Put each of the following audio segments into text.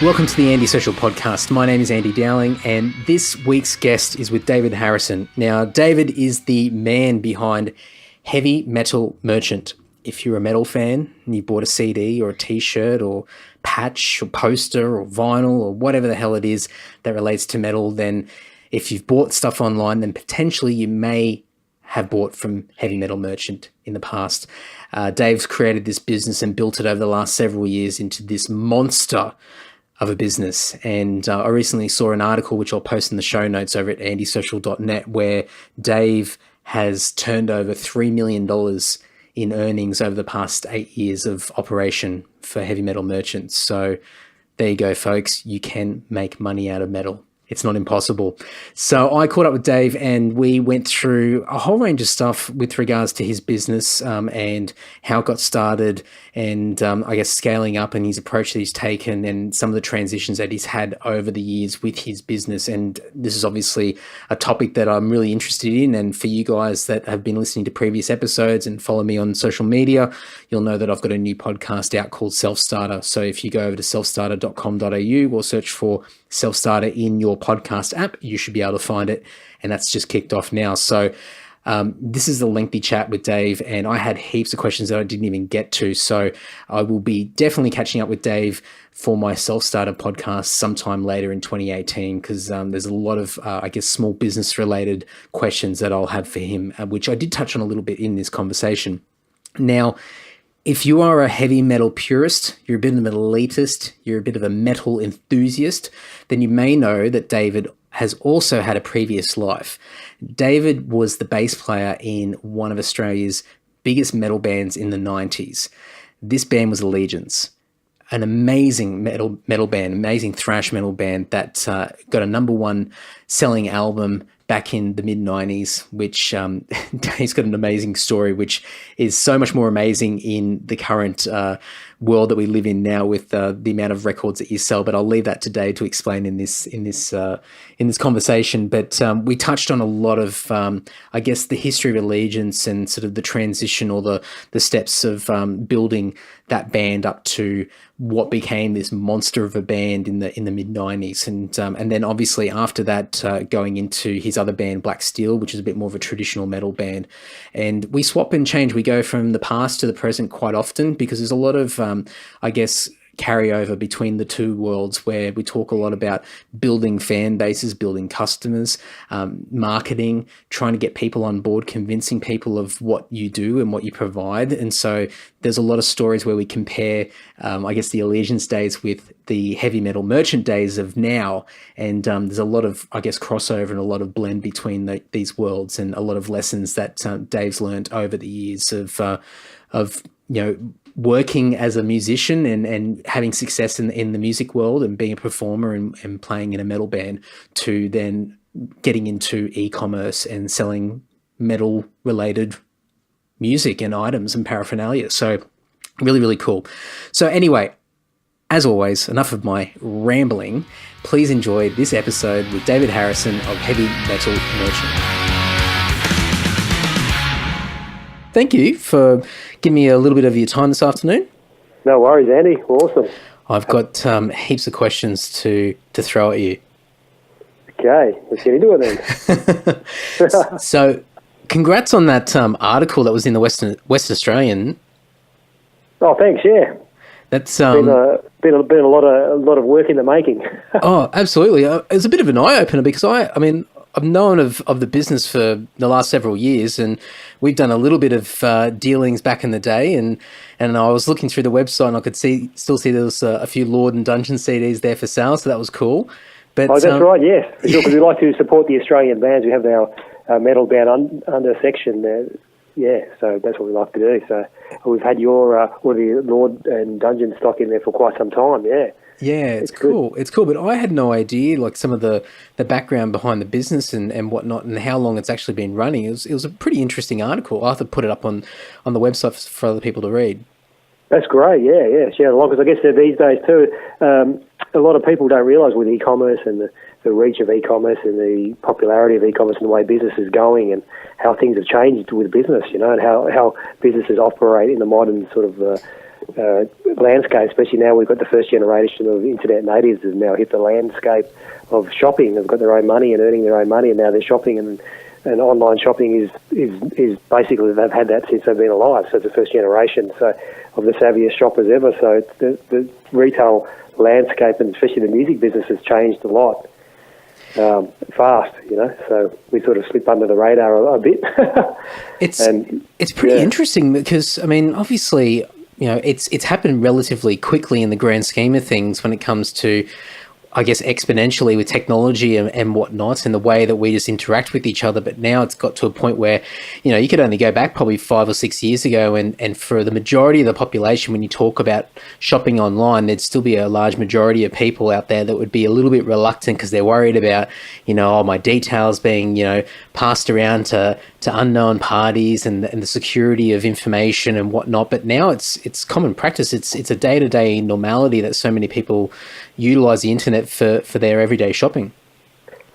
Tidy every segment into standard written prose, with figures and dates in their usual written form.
Welcome to the Andy Social Podcast. My name is Andy Dowling, and this week's guest is with David Harrison. Now, David is the man behind Heavy Metal Merchant. If you're a metal fan and you bought a CD or a T-shirt or patch or poster or vinyl or whatever the hell it is that relates to metal, then if you've bought stuff online, then potentially you may have bought from Heavy Metal Merchant in the past. Dave's created this business and built it over the last several years into this monster of a business. And I recently saw an article, which I'll post in the show notes over at andysocial.net, where Dave has turned over $3 million in earnings over the past 8 years of operation for Heavy Metal Merchants. So there you go, folks. You can make money out of metal. It's not impossible. So I caught up with Dave and we went through a whole range of stuff with regards to his business and how it got started and I guess scaling up and his approach that he's taken and some of the transitions that he's had over the years with his business. And this is obviously a topic that I'm really interested in. And for you guys that have been listening to previous episodes and follow me on social media, you'll know that I've got a new podcast out called Self-Starter. So if you go over to selfstarter.com.au or search for Self-Starter in your podcast app, you should be able to find it. And that's just kicked off now. So this is a lengthy chat with Dave, and I had heaps of questions that I didn't even get to. So I will be definitely catching up with Dave for my Self-Starter podcast sometime later in 2018, because there's a lot of, I guess, small business related questions that I'll have for him, which I did touch on a little bit in this conversation. Now, if you are a heavy metal purist, you're a bit of an elitist, you're a bit of a metal enthusiast, then you may know that David has also had a previous life. David was the bass player in one of Australia's biggest metal bands in the 90s. This band was Allegiance, an amazing metal band, amazing thrash metal band that got a #1 selling album back in the mid-90s, which Dave's got an amazing story, which is so much more amazing in the current world that we live in now with the amount of records that you sell. But I'll leave that to Dave to explain in this conversation. But we touched on a lot of, I guess, the history of Allegiance and sort of the transition or the steps of building that band up to what became this monster of a band in the mid-90s, and then obviously after that going into his other band Black Steel, which is a bit more of a traditional metal band. And we swap and change. We go from the past to the present quite often because there's a lot of I guess carryover between the two worlds, where we talk a lot about building fan bases, building customers, marketing, trying to get people on board, convincing people of what you do and what you provide. And so there's a lot of stories where we compare, I guess, the Allegiance days with the Heavy Metal Merchant days of now. And there's a lot of, I guess, crossover and a lot of blend between these worlds, and a lot of lessons that Dave's learned over the years of working as a musician and having success in the music world and being a performer and playing in a metal band, to then getting into e-commerce and selling metal related music and items and paraphernalia. So really, really cool. So anyway, as always, enough of my rambling. Please enjoy this episode with David Harrison of Heavy Metal Merchant. Thank you for giving me a little bit of your time this afternoon. No worries, Andy. Awesome. I've got heaps of questions to throw at you. Okay, let's get into it then. So, congrats on that article that was in the West Australian. Oh, thanks. Yeah, that's been a lot of work in the making. Oh, absolutely. It was a bit of an eye opener because I mean, I've known of the business for the last several years, and we've done a little bit of dealings back in the day, and I was looking through the website and I could still see there was a few Lord and Dungeon CDs there for sale, so that was cool. But, that's right, yes. Because we like to support the Australian bands. We have our metal band under section there. Yeah, so that's what we like to do. So we've had your or the Lord and Dungeon stock in there for quite some time, yeah. Yeah, it's cool. Good. It's cool, but I had no idea, like, some of the background behind the business and whatnot, and how long it's actually been running. It was a pretty interesting article. I'll have to put it up on the website for other people to read. That's great, yeah. Share along, because I guess these days too, a lot of people don't realise with e-commerce and the reach of e-commerce and the popularity of e-commerce and the way business is going and how things have changed with business, and how businesses operate in the modern sort of landscape, especially now we've got the first generation of internet natives has now hit the landscape of shopping. They've got their own money and earning their own money, and now they're shopping, and online shopping is basically, they've had that since they've been alive. So it's the first generation of the savviest shoppers ever. So the retail landscape, and especially the music business, has changed a lot fast, so we sort of slip under the radar a bit. It's pretty interesting because, I mean, obviously, it's happened relatively quickly in the grand scheme of things when it comes to, I guess, exponentially with technology and whatnot, and the way that we just interact with each other. But now it's got to a point where, you could only go back probably 5 or 6 years ago, and for the majority of the population, when you talk about shopping online, there'd still be a large majority of people out there that would be a little bit reluctant because they're worried about, my details being, passed around to unknown parties and the security of information and whatnot. But now it's common practice. It's a day-to-day normality that so many people utilize the internet for their everyday shopping.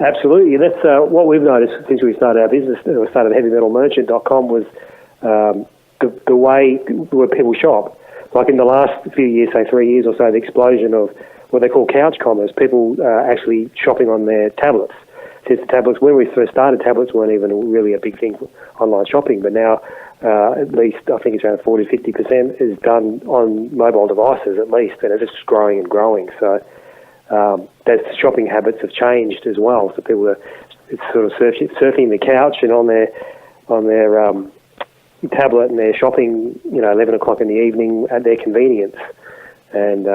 Absolutely. That's what we've noticed since we started our business, or started heavymetalmerchant.com, was the way where people shop. Like in the last few years, say 3 years or so, the explosion of what they call couch commerce, people actually shopping on their tablets. Since the tablets, when we first started, tablets weren't even really a big thing for online shopping, but now at least I think it's around 40-50% is done on mobile devices at least, and it's just growing and growing. So that shopping habits have changed as well. So people are sort of surfing the couch and on their tablet, and they're shopping 11 o'clock in the evening at their convenience, and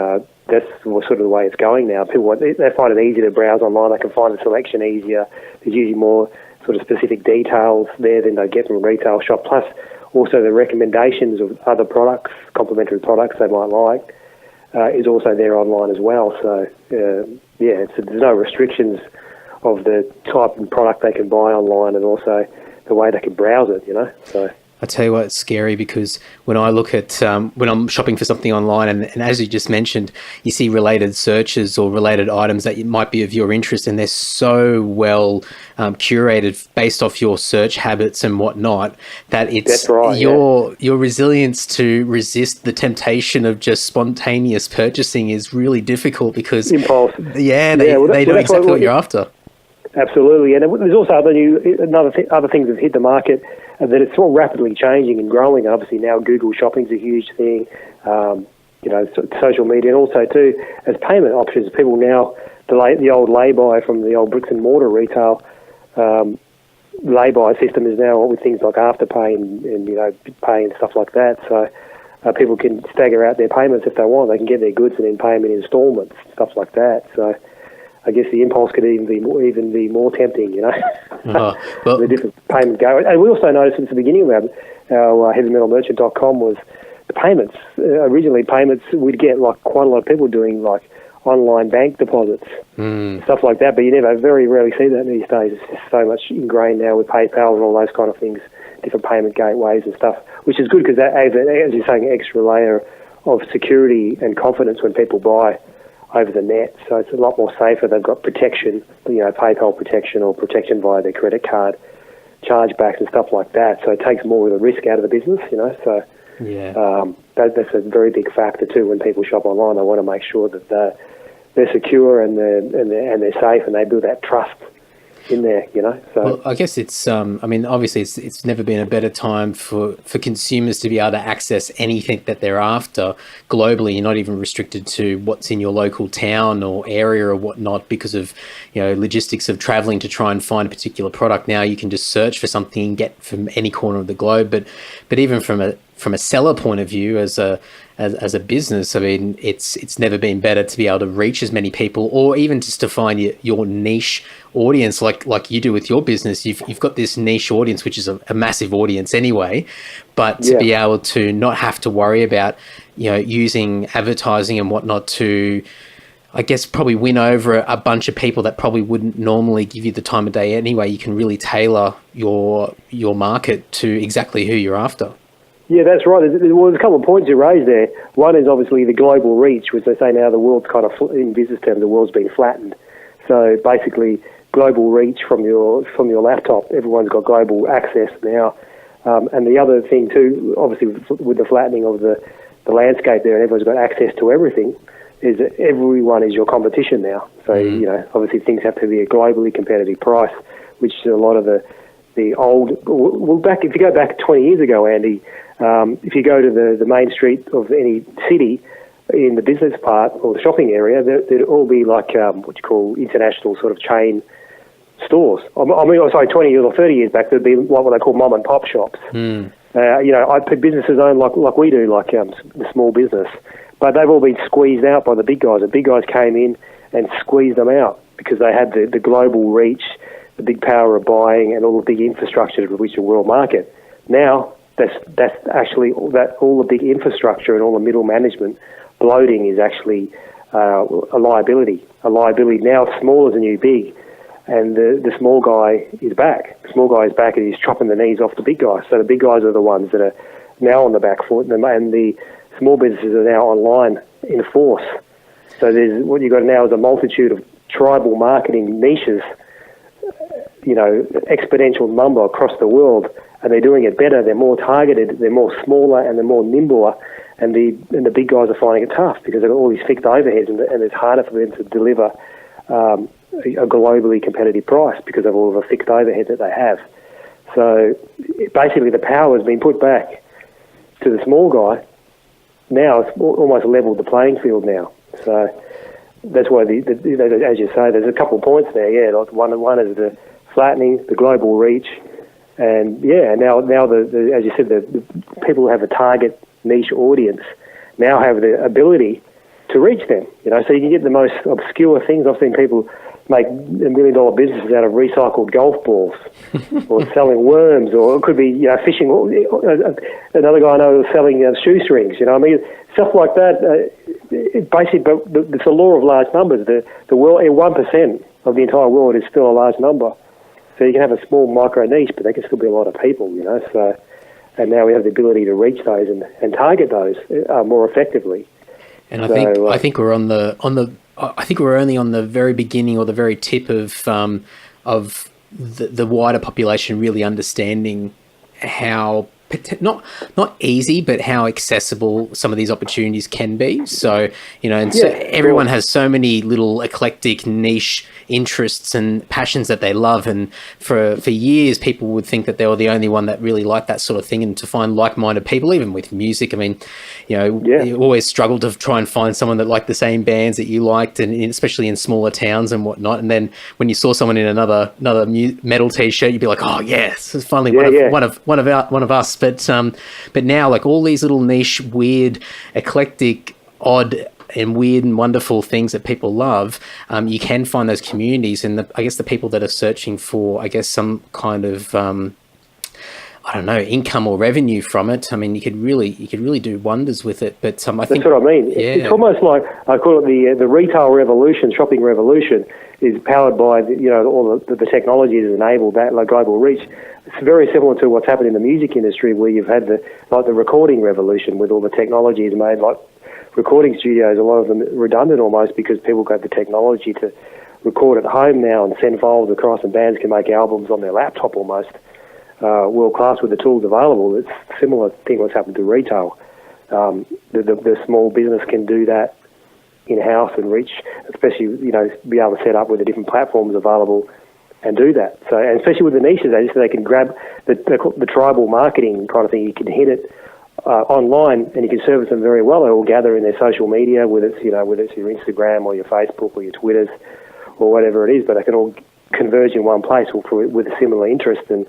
that's sort of the way it's going now. People they find it easier to browse online. They can find the selection easier. There's usually more sort of specific details there than they get from a retail shop. Plus, also the recommendations of other products, complementary products they might like, is also there online as well. So there's no restrictions of the type of product they can buy online, and also the way they can browse it. So. I tell you what, it's scary because when I look at when I'm shopping for something online, and as you just mentioned, you see related searches or related items that might be of your interest, and they're so well curated based off your search habits and whatnot, that it's your resilience to resist the temptation of just spontaneous purchasing is really difficult because impulse. They know exactly what you're after. Absolutely, and there's also other things that hit the market, and that it's all rapidly changing and growing. And obviously now Google Shopping's a huge thing, social media, and also too as payment options. People now the old lay-by from the old bricks and mortar retail lay-by system is now with things like Afterpay and pay and stuff like that. So people can stagger out their payments if they want. They can get their goods and then pay them in instalments, stuff like that. So I guess the impulse could even be more tempting, the different payment go. And we also noticed at the beginning of our heavymetalmerchant.com was the payments. Originally, payments, we'd get like quite a lot of people doing like online bank deposits, stuff like that, but you very rarely see that these days. It's just so much ingrained now with PayPal and all those kind of things, different payment gateways and stuff, which is good because that adds, as you're saying, an extra layer of security and confidence when people buy over the net, so it's a lot more safer. They've got protection, PayPal protection or protection via their credit card, chargebacks and stuff like that. So it takes more of the risk out of the business, So that's a very big factor too. When people shop online, they want to make sure that they're secure and they're safe, and they build that trust in there, So well, I guess it's obviously it's never been a better time for consumers to be able to access anything that they're after globally. You're not even restricted to what's in your local town or area or whatnot because of logistics of traveling to try and find a particular product. Now you can just search for something and get from any corner of the globe. But even from a seller point of view, as a business, it's never been better to be able to reach as many people, or even just to find your niche audience, like you do with your business. You've got this niche audience, which is a massive audience anyway, but to be able to not have to worry about using advertising and whatnot to, I guess, probably win over a bunch of people that probably wouldn't normally give you the time of day anyway. You can really tailor your market to exactly who you're after. Yeah, that's right. There's a couple of points you raised there. One is obviously the global reach, which they say now the world's kind of, in business terms, the world's been flattened. So basically, global reach from your laptop. Everyone's got global access now. And the other thing too, obviously, with the flattening of the the landscape there and everyone's got access to everything, is that everyone is your competition now. So, obviously things have to be a globally competitive price, which is a lot of the old... Well, if you go back 20 years ago, Andy, if you go to the main street of any city, in the business part or the shopping area, there'd all be like what you call international sort of chain stores. 20 years or 30 years back, there'd be what they call mom and pop shops. I put businesses owned like we do, like the small business. But they've all been squeezed out by the big guys. The big guys came in and squeezed them out because they had the global reach, the big power of buying, and all the big infrastructure to reach the world market. Now, that's actually all the big infrastructure and all the middle management bloating is actually a liability. A liability. Now, small is the new big, and the small guy is back. The small guy is back, and he's chopping the knees off the big guys. So the big guys are the ones that are now on the back foot, and the small businesses are now online in force. So what you've got now is a multitude of tribal marketing niches, exponential number across the world, and they're doing it better. They're more targeted, they're more smaller, and they're more nimbler. And the big guys are finding it tough because they've got all these fixed overheads, and it's harder for them to deliver a globally competitive price because of all the fixed overhead that they have. So basically, the power has been put back to the small guy. Now it's almost leveled the playing field now. So that's why, as you say, there's a couple of points there. Yeah, like one is the flattening, the global reach, and now as you said, the people who have a target niche audience now have the ability to reach them. So you can get the most obscure things. I've seen people make $1 million businesses out of recycled golf balls, or selling worms, or it could be fishing. Another guy I know is selling shoestrings. Stuff like that. Basically, but it's the law of large numbers. The world, 1% of the entire world is still a large number. So you can have a small micro niche, but they can still be a lot of people. So, and now we have the ability to reach those and target those more effectively. And I think we're I think we're only on the very beginning or the very tip of the wider population really understanding how not easy, but how accessible some of these opportunities can be. So, so everyone has so many little eclectic niche interests and passions that they love. And for years, people would think that they were the only one that really liked that sort of thing. And to find like-minded people, even with music, you always struggled to try and find someone that liked the same bands that you liked, and especially in smaller towns and whatnot. And then when you saw someone in another metal T-shirt, you'd be like, oh yes, it's finally one of us. But now, like, all these little niche, weird, eclectic, odd and weird and wonderful things that people love, you can find those communities, and I guess the people that are searching for, some kind of income or revenue from it. You could really do wonders with it. But I think that's what I mean. Yeah. It's almost like, I call it the retail revolution, shopping revolution, is powered by all the technology that enabled that, like global reach. It's very similar to what's happened in the music industry, where you've had the recording revolution with all the technologies made, like recording studios, a lot of them redundant almost because people got the technology to record at home now and send files across, and bands can make albums on their laptop almost, world class with the tools available. It's a similar thing what's happened to retail. The small business can do that in-house and reach, especially, be able to set up with the different platforms available and do that. So, and especially with the niches, they can grab the tribal marketing kind of thing. You can hit it online, and you can service them very well. They all gather in their social media, whether it's your Instagram or your Facebook or your Twitters or whatever it is, but they can all converge in one place with a similar interest. And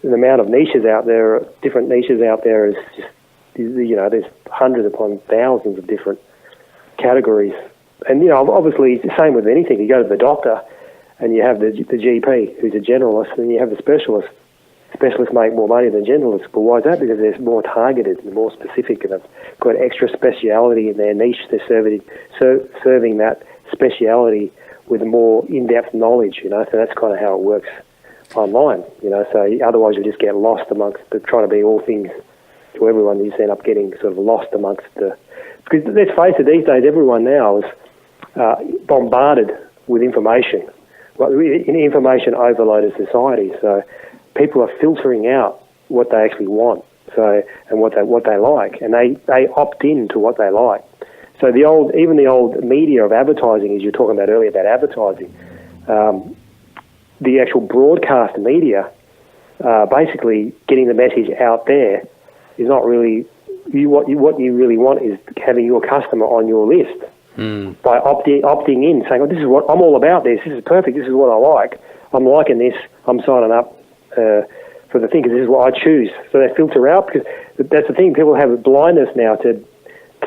the amount of niches out there, different niches out there, is just, there's hundreds upon thousands of different categories. And, obviously it's the same with anything. You go to the doctor and you have the GP, who's a generalist, and you have the specialist. Specialists make more money than generalists. But why is that? Because they're more targeted and more specific, and they've got extra speciality in their niche. They're serving that speciality with more in-depth knowledge, So that's kind of how it works online, So otherwise you just get lost amongst trying to be all things to everyone. You just end up getting sort of lost amongst because let's face it, these days everyone now is bombarded with information. In information overloaded society, so people are filtering out what they actually want. So, and what they like, and they opt in to what they like. So even the old media of advertising, as you were talking about earlier about advertising, the actual broadcast media, basically getting the message out there is not really what you really want is having your customer on your list by opting in, saying, "Oh, this is what I'm all about. This is perfect. This is what I like. I'm liking this. I'm signing up for the thing because this is what I choose." So they filter out, because that's the thing. People have a blindness now to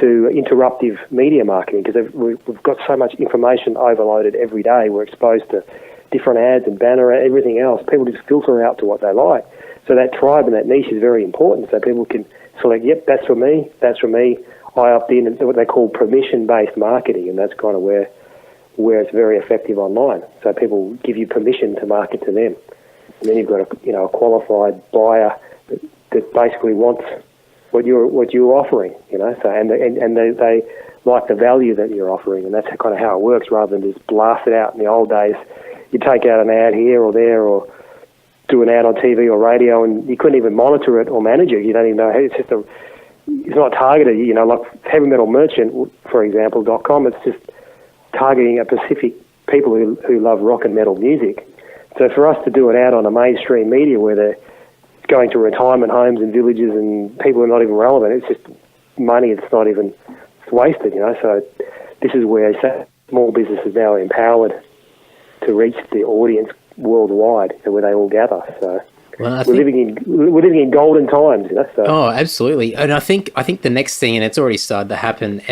interruptive media marketing, because we've got so much information overloaded every day. We're exposed to different ads and banner, everything else. People just filter out to what they like. So that tribe and that niche is very important, so people can select, yep, that's for me, that's for me. I opt in, and what they call permission-based marketing, and that's kind of where it's very effective online. So people give you permission to market to them. And then you've got a qualified buyer that basically wants what you're offering, So and they like the value that you're offering, and that's kind of how it works, rather than just blast it out. In the old days, you take out an ad here or there, or do an ad on TV or radio, and you couldn't even monitor it or manage it. You don't even know. It's not targeted. Like Heavy Metal Merchant, for example, .com. It's just targeting a specific people who love rock and metal music. So for us to do an ad on a mainstream media where they're going to retirement homes and villages and people are not even relevant, it's just money. It's not even, it's wasted. So this is where small businesses now are empowered to reach the audience worldwide, where they all gather. So we're living in golden times, So. Oh, absolutely. And I think the next thing, and it's already started to happen,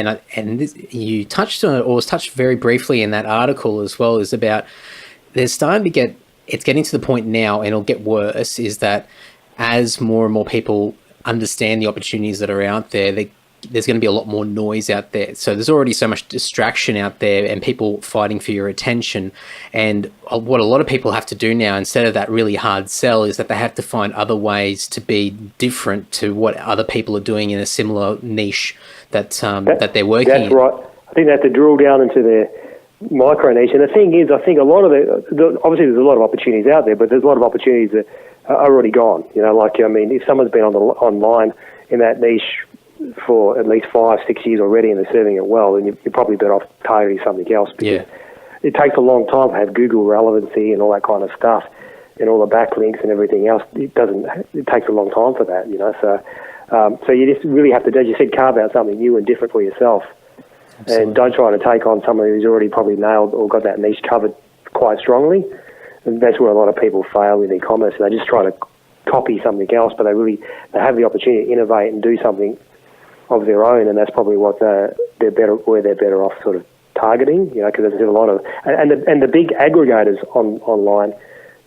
you touched on it, or was touched very briefly in that article as well, is about it's getting to the point now, and it'll get worse, is that as more and more people understand the opportunities that are out there, there's going to be a lot more noise out there. So there's already so much distraction out there and people fighting for your attention. And what a lot of people have to do now, instead of that really hard sell, is that they have to find other ways to be different to what other people are doing in a similar niche that they're working in. That's right. I think they have to drill down into their micro niche. And the thing is, I think a lot of obviously there's a lot of opportunities out there, but there's a lot of opportunities that are already gone. If someone's been online in that niche for at least 5-6 years already and they're serving it well, then you're probably better off targeting something else, because it takes a long time to have Google relevancy and all that kind of stuff, and all the backlinks and everything else. It takes a long time for that, So you just really have to, as you said, carve out something new and different for yourself. Absolutely. And don't try to take on someone who's already probably nailed or got that niche covered quite strongly. And that's where a lot of people fail in e-commerce. They just try to copy something else, but they have the opportunity to innovate and do something of their own, and that's probably what they're better off sort of targeting, because there's a lot of and the big aggregators online,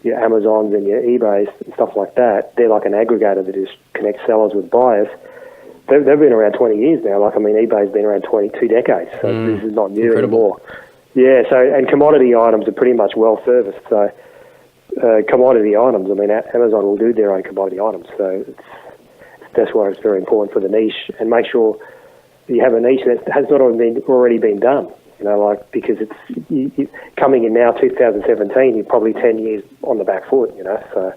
your Amazons and your eBays and stuff like that. They're like an aggregator that just connects sellers with buyers. They've been around 20 years now. eBay's been around 22 decades, so this is not new anymore. Yeah, so and commodity items are pretty much well serviced. So commodity items, Amazon will do their own commodity items. So that's why it's very important for the niche, and make sure you have a niche that has not already been done. Because it's coming in now, 2017, you're probably 10 years on the back foot. So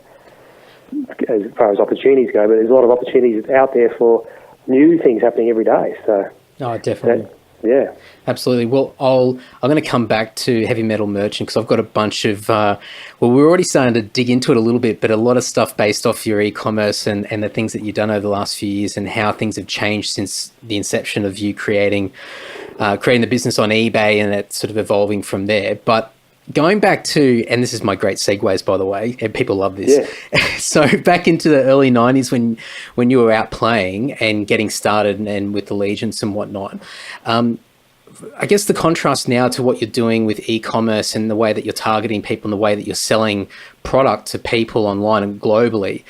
as far as opportunities go, but there's a lot of opportunities out there for new things happening every day. So definitely. Yeah, absolutely. Well, I'm going to come back to Heavy Metal Merchant, because I've got a bunch of, we're already starting to dig into it a little bit, but a lot of stuff based off your e-commerce and the things that you've done over the last few years, and how things have changed since the inception of you creating the business on eBay, and that sort of evolving from there. But going back to, and this is my great segues, by the way, and people love this. Yeah. So back into the early 90s when you were out playing and getting started and with Allegiance and whatnot, I guess the contrast now to what you're doing with e-commerce and the way that you're targeting people and the way that you're selling product to people online and globally.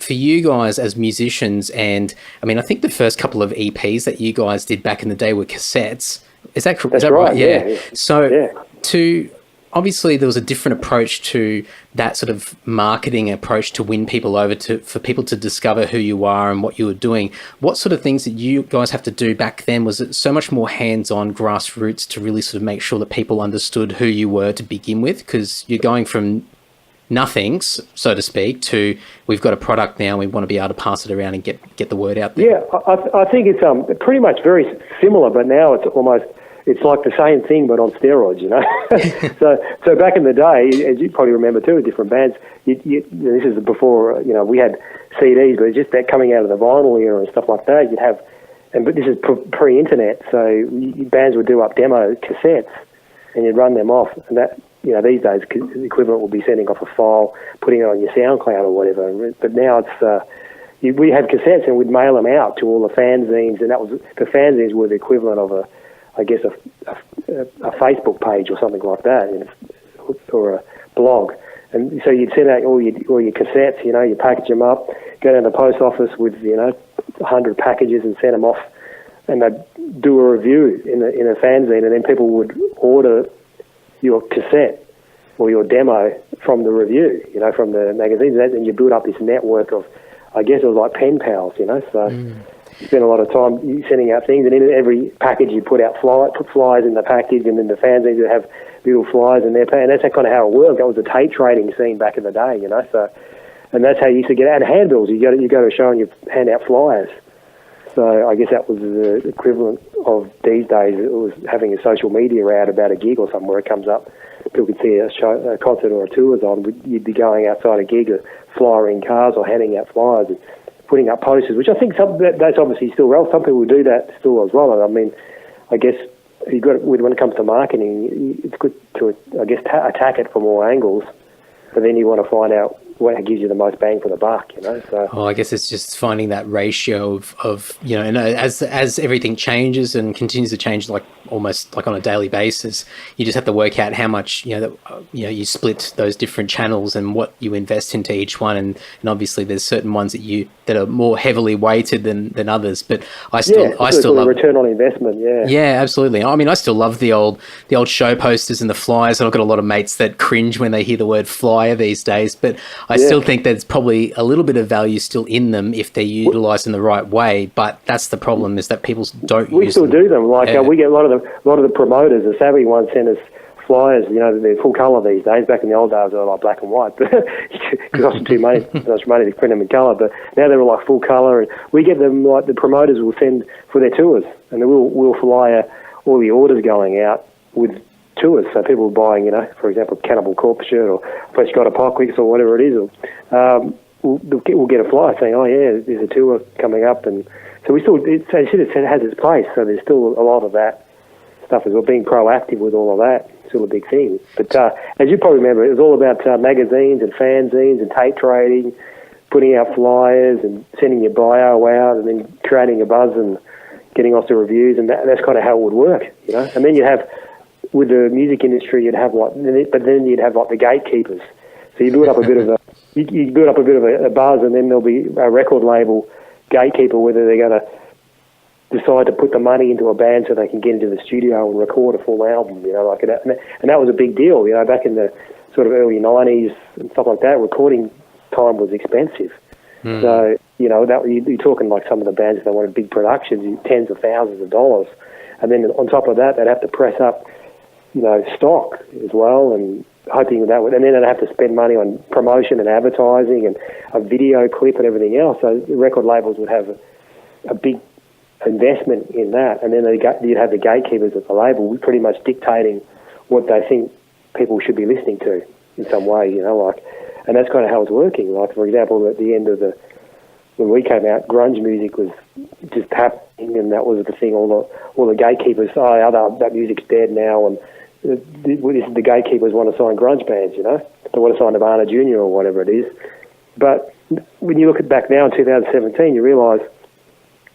For you guys as musicians, and I think the first couple of EPs that you guys did back in the day were cassettes. Is that correct? That's right? Yeah. So obviously there was a different approach to that sort of marketing approach to win people over, for people to discover who you are and what you were doing. What sort of things that you guys have to do back then? Was it so much more hands-on, grassroots, to really sort of make sure that people understood who you were to begin with? Because you're going from nothings, so to speak, to we've got a product now, we want to be able to pass it around and get the word out there? Yeah, I think it's pretty much very similar, but now it's like the same thing but on steroids, you know. so back in the day, as you probably remember too, with different bands, this is before, you know, we had CDs, but just that coming out of the vinyl era and stuff like that, you'd have, but this is pre-internet, so bands would do up demo cassettes and you'd run them off, and that, you know, these days the equivalent would be sending off a file, putting it on your SoundCloud or whatever. But now it's we had cassettes and we'd mail them out to all the fanzines, and the fanzines were the equivalent of a Facebook page or something like that, you know, or a blog. And so you'd send out all your cassettes, you know, you package them up, go down to the post office with, you know, 100 packages and send them off, and they'd do a review in a fanzine, and then people would order your cassette or your demo from the review, you know, from the magazines, and you build up this network of, I guess it was like pen pals, you know, so you spend a lot of time sending out things, and in every package you put flyers in the package, and then the fanzines would have little flyers in there, and that's kind of how it worked. That was the tape trading scene back in the day, you know, so, and that's how you used to get out handbills. You go to a show and you hand out flyers. So I guess that was the equivalent of these days. It was having a social media ad about a gig or somewhere. It comes up, people could see a concert or a tour's on. You'd be going outside a gig, flyering cars or handing out flyers and putting up posters, which I think that's obviously still relevant. Some people do that still as well. I mean, I guess when it comes to marketing, it's good to, I guess, attack it from all angles, but then you want to find out what gives you the most bang for the buck, you know. So I guess it's just finding that ratio of you know, and as everything changes and continues to change, like almost like on a daily basis, you just have to work out how much, you know, you split those different channels and what you invest into each one, and obviously there's certain ones that are more heavily weighted than others. But I still love return on investment. Yeah, absolutely. I mean, I still love the old show posters and the flyers. I've got a lot of mates that cringe when they hear the word flyer these days, but I still think there's probably a little bit of value still in them if they're utilised in the right way. But that's the problem, is that people don't use them. We still do them. Like we get a lot of the promoters, the savvy ones, send us flyers. You know, they're full colour these days. Back in the old days, they were like black and white, but it costs too much money to print them in colour. But now they're like full colour, and we get them, like the promoters will send for their tours, and then we'll fly all the orders going out with tours. So people buying, you know, for example, Cannibal Corpse shirt or Fresh Got Apocalypse or whatever it is, we'll get a flyer saying, oh yeah, there's a tour coming up, and so we still, it has its place. So there's still a lot of that stuff as well. Being proactive with all of that, still a big thing. But as you probably remember, it was all about magazines and fanzines and tape trading, putting out flyers and sending your bio out, and then creating a buzz and getting off the reviews, and that's kind of how it would work, you know. And then you'd have, with the music industry, you'd have then you'd have like the gatekeepers. So you build up a bit of a buzz, and then there'll be a record label gatekeeper, whether they're going to decide to put the money into a band so they can get into the studio and record a full album, you know, like that. And that was a big deal, you know, back in the sort of early 90s and stuff like that. Recording time was expensive. So, you know, you're talking like some of the bands that wanted big productions, tens of thousands of dollars. And then on top of that, they'd have to press up, you know, stock as well, and hoping that would, and then they'd have to spend money on promotion and advertising and a video clip and everything else. So the record labels would have a big investment in that, and then you'd have the gatekeepers at the label pretty much dictating what they think people should be listening to in some way, you know, like, and that's kind of how it's working. Like, for example, at the end of when we came out, grunge music was just happening, and that was the thing. All the gatekeepers, that music's dead now, and the gatekeepers want to sign grunge bands, you know. They want to sign Nirvana Jr. or whatever it is. But when you look at back now in 2017, you realise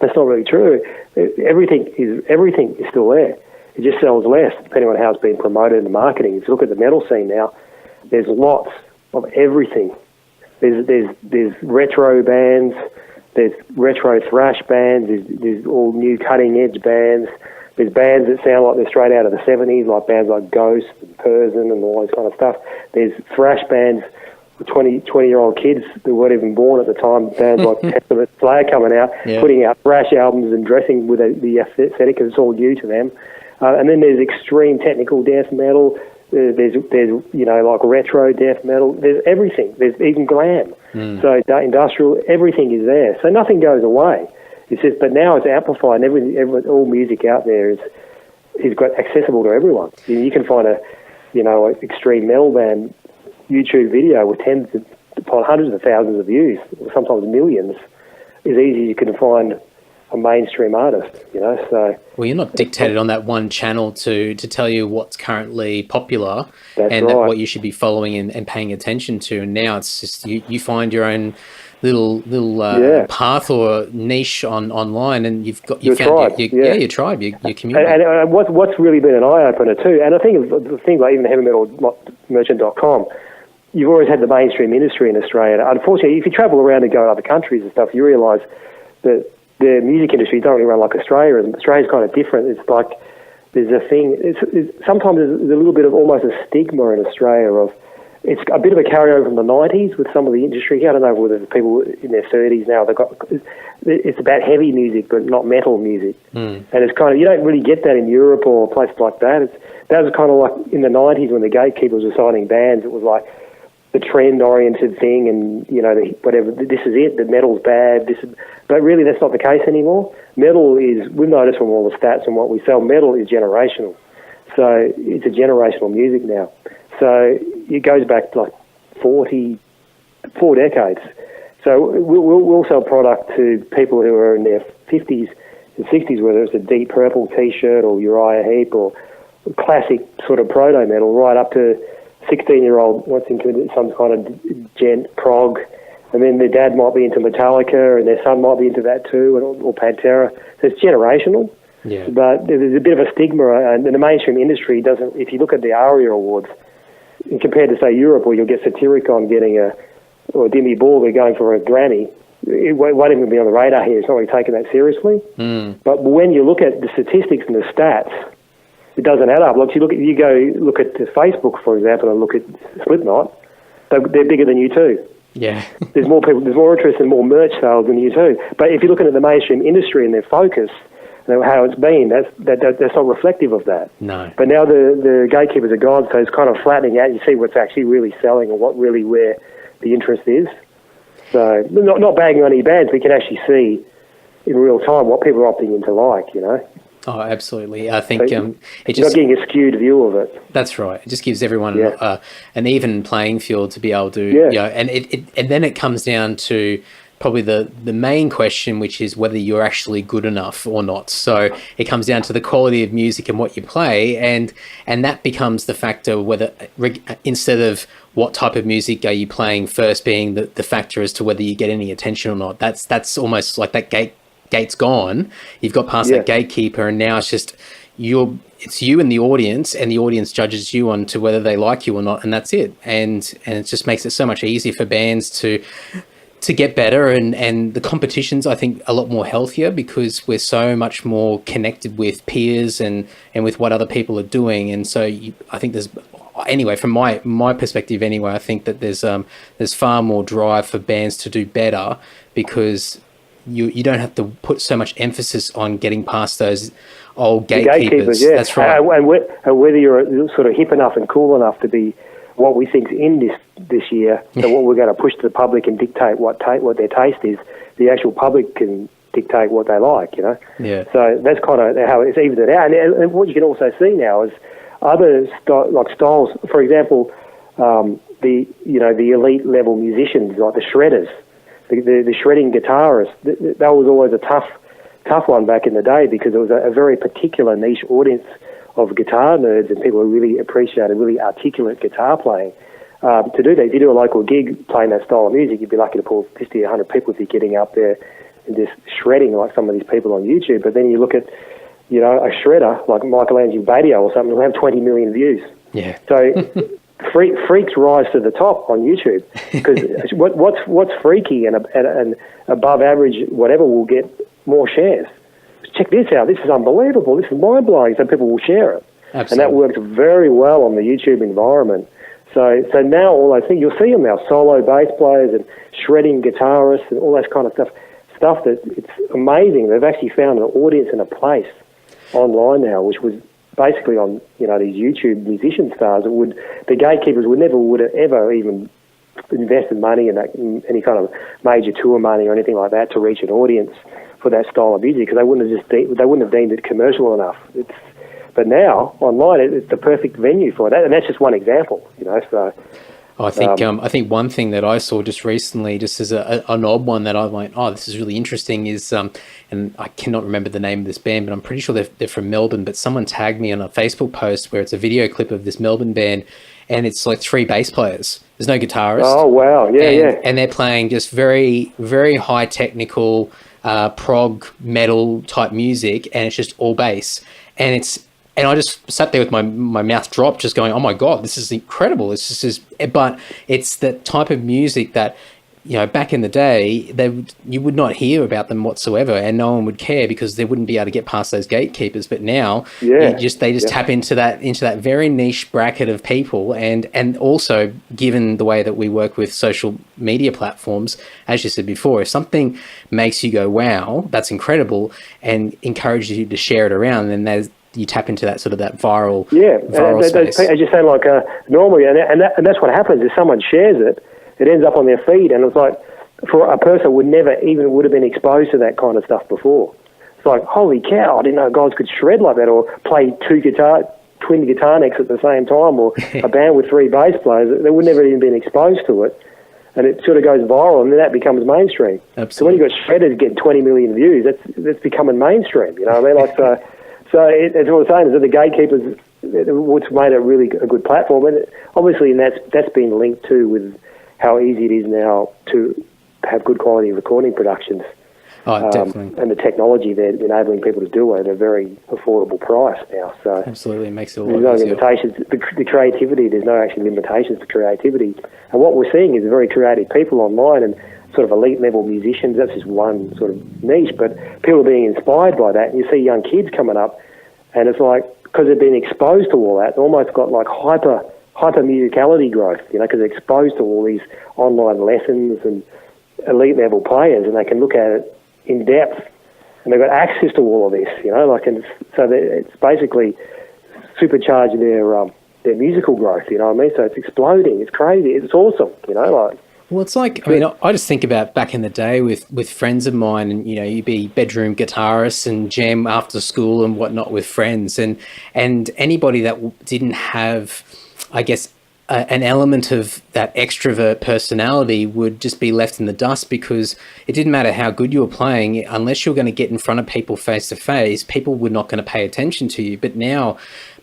that's not really true. Everything is still there. It just sells less, depending on how it's being promoted in the marketing. If you look at the metal scene now, there's lots of everything. There's retro bands, there's retro thrash bands, there's all new cutting edge bands. There's bands that sound like they're straight out of the 70s, like bands like Ghost and Persian and all this kind of stuff. There's thrash bands, 20-year-old kids that weren't even born at the time, bands like Testament, Slayer coming out, putting out thrash albums and dressing with the aesthetic, because it's all new to them. And then there's extreme technical death metal, There's like retro death metal. There's everything. There's even glam. So industrial, everything is there. So nothing goes away. It's just, but now it's amplified, and all music out there is accessible to everyone. You can find an extreme metal band YouTube video with upon hundreds of thousands of views, sometimes millions, as easy as you can find a mainstream artist, so... Well, you're not dictated on that one channel to tell you what's currently popular and right. what you should be following and paying attention to. And now it's just you find your own little path or niche online, and you found your tribe, your community. And what's really been an eye-opener too, and I think the thing like even heavymetalmerchant.com, you've always had the mainstream industry in Australia. Unfortunately, if you travel around and go to other countries and stuff, you realise that the music industry don't really run like Australia, and Australia's kind of different. It's like there's a thing. Sometimes there's a little bit of almost a stigma in Australia of it's a bit of a carryover from the 90s with some of the industry. I don't know whether the people in their 30s now it's about heavy music but not metal music, and it's kind of you don't really get that in Europe or places like that. That was kind of like in the 90s when the gatekeepers were signing bands. It was like the trend-oriented thing, and whatever. This is it. The metal's bad. But really, that's not the case anymore. Metal is. We've noticed from all the stats and what we sell. Metal is generational, so it's a generational music now. So it goes back like 4 decades. So we'll sell product to people who are in their 50s and 60s, whether it's a Deep Purple T-shirt or Uriah Heep or classic sort of proto metal, right up to 16-year-old wants into some kind of gent prog, and then their dad might be into Metallica, and their son might be into that too, or Pantera. So it's generational. Yeah. But there's a bit of a stigma, and the mainstream industry doesn't. If you look at the ARIA Awards, and compared to say Europe, where you'll get Satyricon getting or Dimmy Borgir going for a Grammy, it won't even be on the radar here. It's not really taken that seriously. But when you look at the statistics and the stats, it doesn't add up. Like you go look at Facebook, for example, and look at Slipknot. They're bigger than U2. Yeah. There's more people. There's more interest and more merch sales than U2. But if you're looking at the mainstream industry and their focus, and how it's been, that's not reflective of that. No. But now the gatekeepers are gone, so it's kind of flattening out. You see what's actually really selling or where the interest is. So not bagging on any bands, we can actually see in real time what people are opting into like. Oh, absolutely. I think so it just... You're not getting a skewed view of it. That's right. It just gives everyone an even playing field to be able to... and then it comes down to probably the main question, which is whether you're actually good enough or not. So it comes down to the quality of music and what you play, and that becomes the factor, whether instead of what type of music are you playing first being the factor as to whether you get any attention or not. That's almost like that gate's gone. You've got past that gatekeeper, and now it's just it's you and the audience judges you on to whether they like you or not, and that's it. And it just makes it so much easier for bands to get better, and the competition's, I think, a lot more healthier because we're so much more connected with peers and with what other people are doing. And so I think there's, anyway, from my perspective anyway, I think that there's far more drive for bands to do better because you don't have to put so much emphasis on getting past those old gatekeepers. Yeah. That's right. And whether you're sort of hip enough and cool enough to be what we think's in this year, so what we're going to push to the public and dictate what their taste is, the actual public can dictate what they like, Yeah. So that's kind of how it's evened it out. And what you can also see now is other styles. For example, the elite level musicians like the shredders. The shredding guitarist, that was always a tough one back in the day because it was a very particular niche audience of guitar nerds and people who really appreciated really articulate guitar playing. To do that, if you do a local gig playing that style of music, you'd be lucky to pull 50 or 100 people if you're getting up there and just shredding like some of these people on YouTube. But then you look at, a shredder like Michelangelo Badio or something who'll have 20 million views. Yeah. So... Freaks rise to the top on YouTube because what's freaky and above average whatever will get more shares. Check this out. This is unbelievable. This is mind blowing. So people will share it, Absolutely. And that works very well on the YouTube environment. So now all those things you'll see them now: solo bass players and shredding guitarists and all that kind of stuff that it's amazing. They've actually found an audience and a place online now, which was basically on, you know, these YouTube musician stars, the gatekeepers would have ever even invested money in any kind of major tour money or anything like that to reach an audience for that style of music, because they wouldn't have deemed it commercial enough. But now online, it's the perfect venue for that, and that's just one example, you know. So I think one thing that I saw just recently, just as an odd one that I went, oh, this is really interesting, is and I cannot remember the name of this band, but I'm pretty sure they're from Melbourne. But someone tagged me on a Facebook post where it's a video clip of this Melbourne band, and it's like 3 bass players. There's no guitarist. Oh wow, yeah. And they're playing just very, very high technical prog metal type music, and it's just all bass. And I just sat there with my mouth dropped, just going, oh my God, this is incredible. But it's the type of music that, you know, back in the day, you would not hear about them whatsoever, and no one would care because they wouldn't be able to get past those gatekeepers. But now, they just tap into that very niche bracket of people, and also, given the way that we work with social media platforms, as you said before, if something makes you go, wow, that's incredible, and encourages you to share it around, then you tap into that sort of that viral space. As you say, like normally, and that's what happens is someone shares it, it ends up on their feed, and it's like, for a person who would have been exposed to that kind of stuff before. It's like, holy cow, I didn't know guys could shred like that, or play twin guitar necks at the same time, or a band with 3 bass players. They would never even been exposed to it, and it sort of goes viral, and then that becomes mainstream. Absolutely. So when you've got shredders getting 20 million views, that's becoming mainstream. You know what I mean? Like So it's what I'm saying is that the gatekeepers, what's made it really a good platform, and obviously that's been linked to with how easy it is now to have good quality recording productions. Oh, definitely. And the technology they're enabling people to do it at a very affordable price now. So absolutely, it makes it a lot lot easier. There's no limitations. The creativity, there's no actually limitations to creativity. And what we're seeing is very creative people online, and sort of elite level musicians. That's just one sort of niche, but people are being inspired by that. And you see young kids coming up, and it's like, because they've been exposed to all that, they almost got like hyper musicality growth, you know, because they're exposed to all these online lessons and elite level players, and they can look at it in depth, and they've got access to all of this, you know, like, and so it's basically supercharging their musical growth, you know what I mean? So it's exploding, it's crazy, it's awesome, you know, like. Well, it's like, I mean, I just think about back in the day with friends of mine, and, you know, you'd be bedroom guitarists and jam after school and whatnot with friends, and anybody that didn't have, I guess, an element of that extrovert personality would just be left in the dust, because it didn't matter how good you were playing, unless you're going to get in front of people face to face, people were not going to pay attention to you. But now,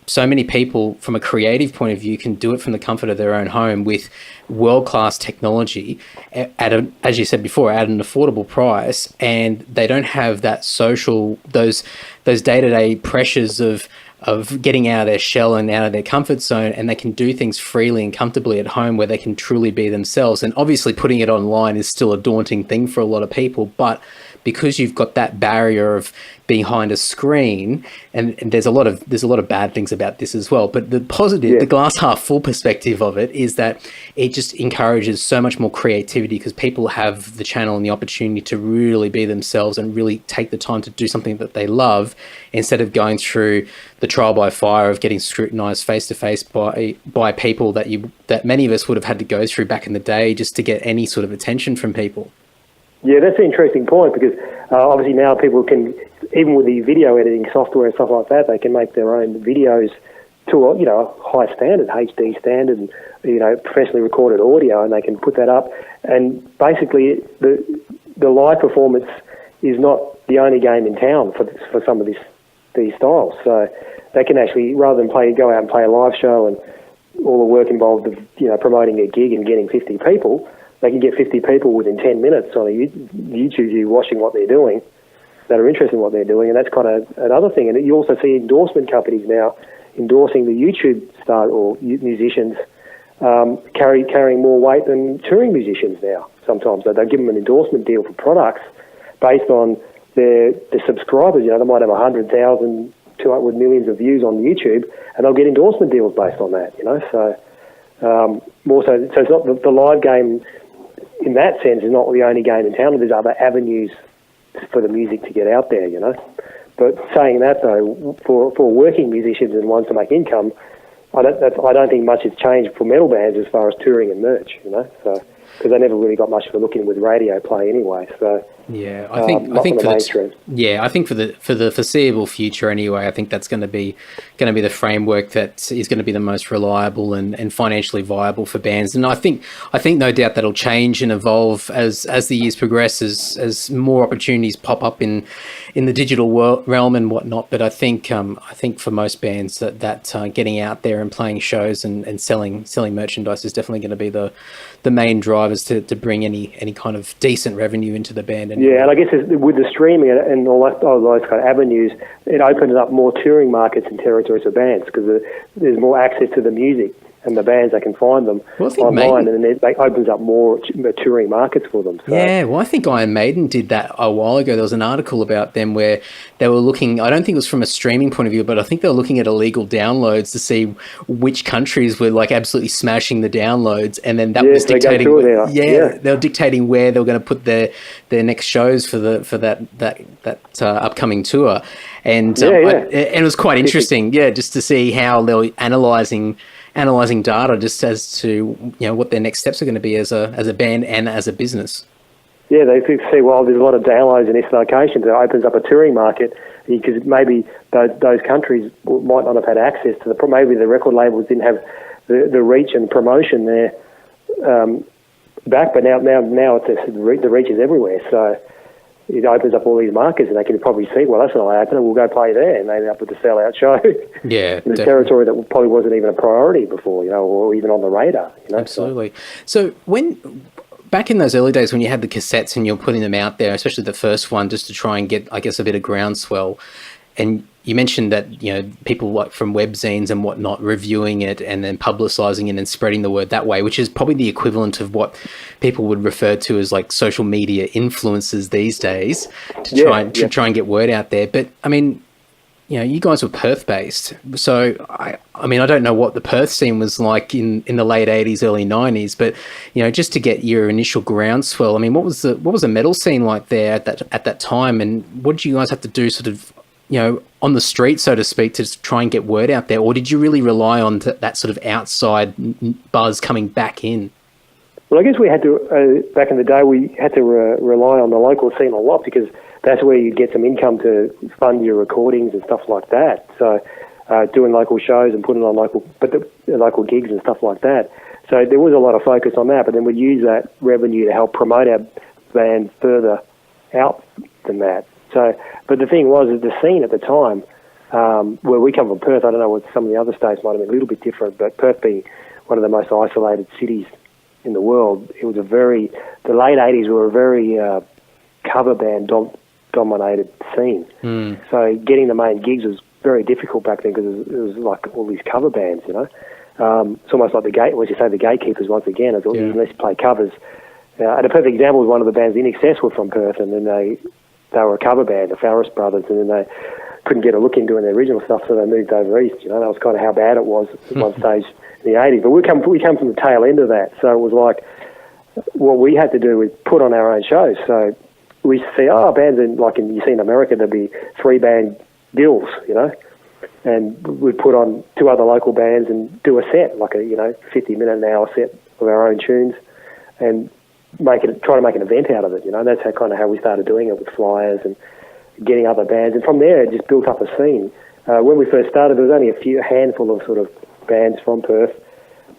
so many people, from a creative point of view, can do it from the comfort of their own home with world-class technology as you said before, at an affordable price, and they don't have that those day-to-day pressures of getting out of their shell and out of their comfort zone, and they can do things freely and comfortably at home where they can truly be themselves. And obviously putting it online is still a daunting thing for a lot of people, but because you've got that barrier of behind a screen, and there's a lot of bad things about this as well, but the positive, the glass half full perspective of it is that it just encourages so much more creativity, because people have the channel and the opportunity to really be themselves and really take the time to do something that they love, instead of going through the trial by fire of getting scrutinized face to face by people that many of us would have had to go through back in the day just to get any sort of attention from people. Yeah, that's an interesting point, because obviously now people can, even with the video editing software and stuff like that, they can make their own videos to a, you know, a high standard, HD standard, and, you know, professionally recorded audio, and they can put that up. And basically, the live performance is not the only game in town for some of these styles. So they can actually, rather than go out and play a live show and all the work involved of, you know, promoting a gig and getting 50 people, they can get 50 people within 10 minutes on a YouTube view watching what they're doing, that are interested in what they're doing, and that's kind of another thing. And you also see endorsement companies now endorsing the YouTube star or musicians, carrying more weight than touring musicians now. Sometimes they give them an endorsement deal for products based on their subscribers. You know, they might have 100,000 with millions of views on YouTube, and they'll get endorsement deals based on that. You know, so more so it's not the live game. In that sense, is not the only game in town. There's other avenues for the music to get out there, you know. But saying that, though, for working musicians and ones to make income, I don't think much has changed for metal bands as far as touring and merch, so because they never really got much of a look in with radio play anyway. So yeah, I think for the foreseeable future anyway, I think that's going to be the framework that is going to be the most reliable and financially viable for bands. And I think no doubt that'll change and evolve as the years progress, as more opportunities pop up in the digital realm and whatnot. But I think for most bands that getting out there and playing shows and selling merchandise is definitely going to be the main drivers to bring any kind of decent revenue into the band. Yeah, and I guess with the streaming and all those kind of avenues, it opens up more touring markets and territories for bands because there's more access to the music and the bands that can find them online, and then it opens up more touring markets for them. So. Yeah, well, I think Iron Maiden did that a while ago. There was an article about them where they were looking, I don't think it was from a streaming point of view, but I think they were looking at illegal downloads to see which countries were like absolutely smashing the downloads, and then that was dictating. They were dictating where they were going to put their next shows for that upcoming tour, and it was quite interesting, just to see how they were analysing data just as to what their next steps are going to be as a band and as a business. Yeah, they see, well, there's a lot of downloads in this location, so it opens up a touring market because maybe those countries might not have had access to maybe the record labels didn't have the reach and promotion there back, but now the reach is everywhere, so it opens up all these markets, and they can probably see, well, that's not open, we'll go play there, and they end up with a sellout show. Yeah, in a territory that probably wasn't even a priority before, or even on the radar. Absolutely. So back in those early days when you had the cassettes and you're putting them out there, especially the first one, just to try and get, I guess, a bit of groundswell, and you mentioned that people like from webzines and whatnot reviewing it and then publicizing it and spreading the word that way, which is probably the equivalent of what people would refer to as like social media influencers these days to try and get word out there. But I mean, you guys were Perth based, so I mean I don't know what the Perth scene was like in the late 80s, early 90s, but just to get your initial groundswell, I mean, what was the metal scene like there at that time, and what did you guys have to do sort of on the street, so to speak, to try and get word out there? Or did you really rely on that sort of outside buzz coming back in? Well, I guess we had to, back in the day, we had to rely on the local scene a lot because that's where you get some income to fund your recordings and stuff like that. So doing local shows and putting on local gigs and stuff like that. So there was a lot of focus on that, but then we'd use that revenue to help promote our band further out than that. So, but the thing was that the scene at the time, where we come from, Perth, I don't know what some of the other states might have been a little bit different, but Perth being one of the most isolated cities in the world, it was the late 80s were a very cover band dominated scene. So getting the main gigs was very difficult back then because it was like all these cover bands, It's almost like the gatekeepers once again, unless you play covers. And a perfect example was one of the bands, In Excess, were from Perth, and then they were a cover band, the Farris Brothers, and then they couldn't get a look in doing their original stuff, so they moved over east. That was kind of how bad it was at one stage in the 80s. But we come from the tail end of that, so it was like what we had to do was put on our own shows. So we see, bands you see in America, there'd be 3-band bills, and we'd put on 2 other local bands and do a set, like a 50-minute an hour set of our own tunes, and try to make an event out of it. That's how we started doing it with flyers and getting other bands, and from there it just built up a scene. When we first started, there was only a handful of sort of bands from Perth.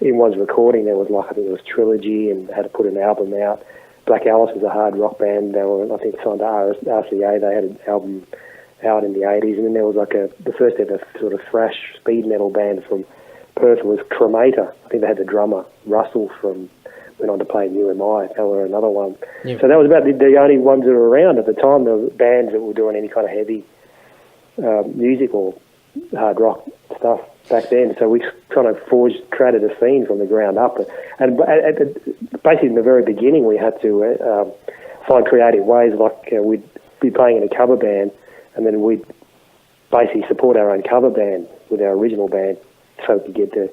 In one's recording, there was I think it was Trilogy, and they had to put an album out. Black Alice was a hard rock band. They were, I think, signed to RCA. They had an album out in the 80s, and then there was the first ever sort of thrash speed metal band from Perth was Cremator. I think they had the drummer Russell went on to play New MI. They were another one. Yep. So that was about the only ones that were around at the time. There were bands that were doing any kind of heavy music or hard rock stuff back then. So we kind of created a scene from the ground up. And basically in the very beginning, we had to find creative ways, like we'd be playing in a cover band, and then we'd basically support our own cover band with our original band so we could get the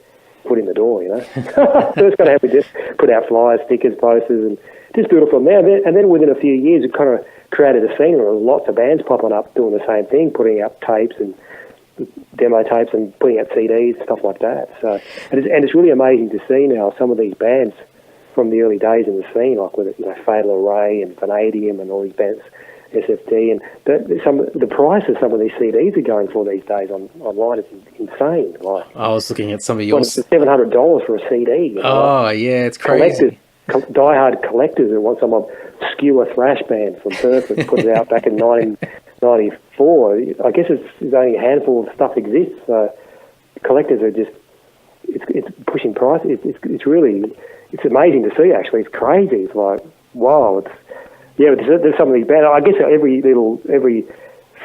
foot in the door, So that's kind of how we just put out flyers, stickers, posters, and just built it from there. And then within a few years, it kind of created a scene. There was lots of bands popping up doing the same thing, putting out tapes and demo tapes and putting out CDs, stuff like that. So, and it's really amazing to see now some of these bands from the early days in the scene, like with Fatal Array and Vanadium and all these bands, SFD, and the price of some of these CDs are going for these days online is insane. Like, I was looking at some of yours. $700 for a CD. Oh, yeah, it's crazy. Die-hard collectors who want some obscure thrash band from Perth that put it out back in 1994. I guess it's only a handful of stuff exists. So collectors are just it's pushing price. It's amazing to see. Actually, it's crazy. It's like wow. There's some of these bands. I guess every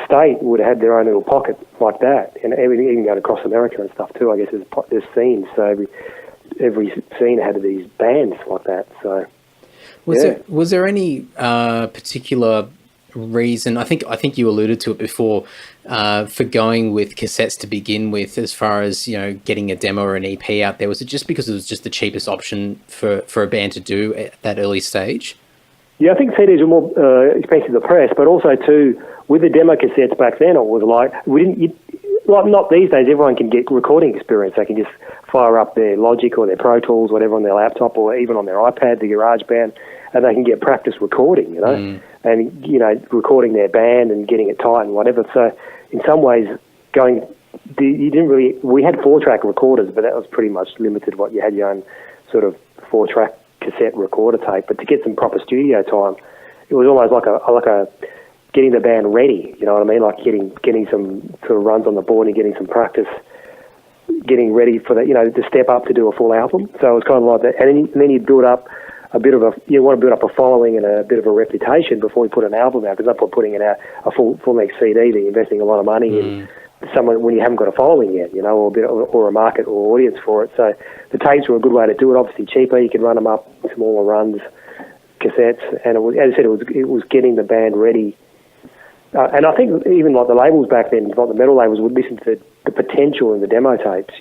state would have had their own little pocket like that, and even going across America and stuff too. I guess there's scenes. So every scene had these bands like that. So was there any particular reason? I think you alluded to it before, for going with cassettes to begin with, as far as getting a demo or an EP out there. Was it just because it was just the cheapest option for a band to do at that early stage? Yeah, I think CDs were more expensive to press, but also too with the demo cassettes back then, it was like not these days. Everyone can get recording experience. They can just fire up their Logic or their Pro Tools, whatever, on their laptop or even on their iPad, the GarageBand, and they can get practice recording, and recording their band and getting it tight and whatever. So in some ways, we had 4-track recorders, but that was pretty much limited. What you had your own sort of 4-track cassette recorder tape, but to get some proper studio time, it was almost like a getting the band ready. You know what I mean? Like getting some sort of runs on the board and getting some practice, getting ready for that. To step up to do a full album. So it was kind of like that, and then you build up you want to build up a following and a bit of a reputation before you put an album out. Because that's what putting it out a full length CD. That you're investing a lot of money in someone when you haven't got a following yet, or a market or audience for it. So the tapes were a good way to do it. Obviously cheaper, you could run them up, smaller runs, cassettes, and it was, as I said, it was getting the band ready. And I think even like the labels back then, like the metal labels, would listen to the potential in the demo tapes,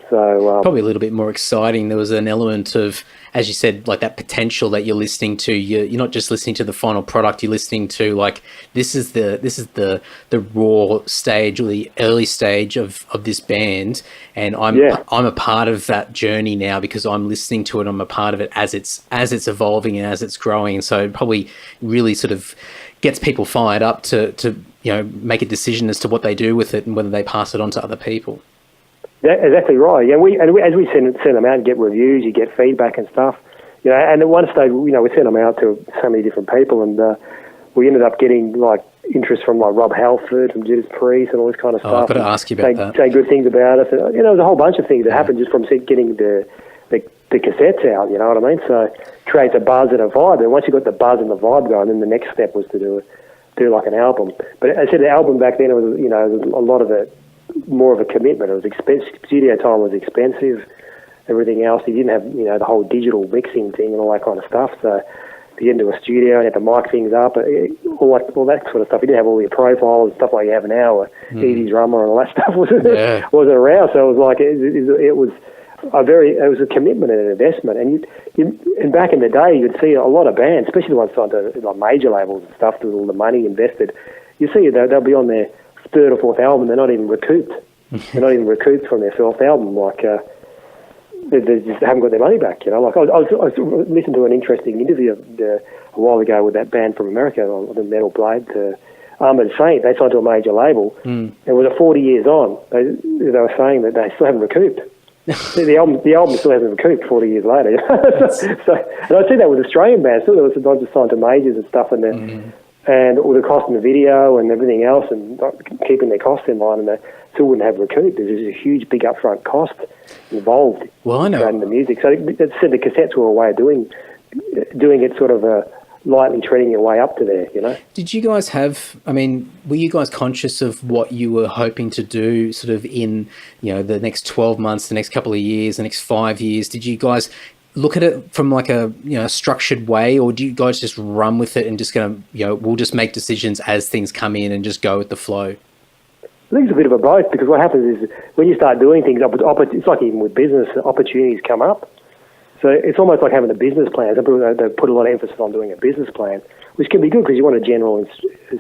So probably a little bit more exciting. There was an element of, as you said, like that potential that you're listening to. You're not just listening to the final product. You're listening to like this is the raw stage or the early stage of this band, and I'm a part of that journey now because I'm listening to it. I'm a part of it as it's evolving and as it's growing. So it probably really sort of gets people fired up to make a decision as to what they do with it and whether they pass it on to other people. That's exactly right. Yeah, as we send them out and get reviews, you get feedback and stuff. And at one stage, we sent them out to so many different people, and we ended up getting like interest from like Rob Halford from Judas Priest and all this kind of stuff. I've got to ask you about that. Saying good things about us. And, there's a whole bunch of things that happened just from getting the cassettes out. You know what I mean? So creates a buzz and a vibe. And once you got the buzz and the vibe going, then the next step was to do like an album. But as I said, the album back then, it was a lot of it. More of a commitment. It was expensive. Studio time was expensive. Everything else, you didn't have the whole digital mixing thing and all that kind of stuff. So to get into a studio and have to mic things up, all that sort of stuff. You didn't have all your profiles and stuff like you have now, or Easy Drummer and all that stuff wasn't around. So it was like it was a commitment and an investment. And back in the day, you'd see a lot of bands, especially the ones signed to like major labels and stuff, with all the money invested. You see they'll be on their third or fourth album, they're not even recouped. They're not even recouped from their fourth album. Like they just haven't got their money back. Like I was listening to an interesting interview a while ago with that band from America on the Metal Blade, Armored Saint. They signed to a major label. And it was 40 years on. They were saying that they still haven't recouped. the album still hasn't recouped 40 years later. So, and I see that with Australian bands too. There was not just signed to majors and stuff, and all the cost in the video and everything else, and keeping their costs in line, and they still wouldn't have recouped. There's a huge, big upfront cost involved. Well, I know. In the music. So it said the cassettes were a way of doing it, sort of lightly treading your way up to there. Did you guys were you guys conscious of what you were hoping to do, sort of in the next 12 months, the next couple of years, the next 5 years? Did you guys look at it from like a structured way, or do you guys just run with it and just we'll just make decisions as things come in and just go with the flow? I think it's a bit of a both, because what happens is when you start doing things, it's like even with business, opportunities come up. So it's almost like having a business plan. They put a lot of emphasis on doing a business plan, which can be good because you want a general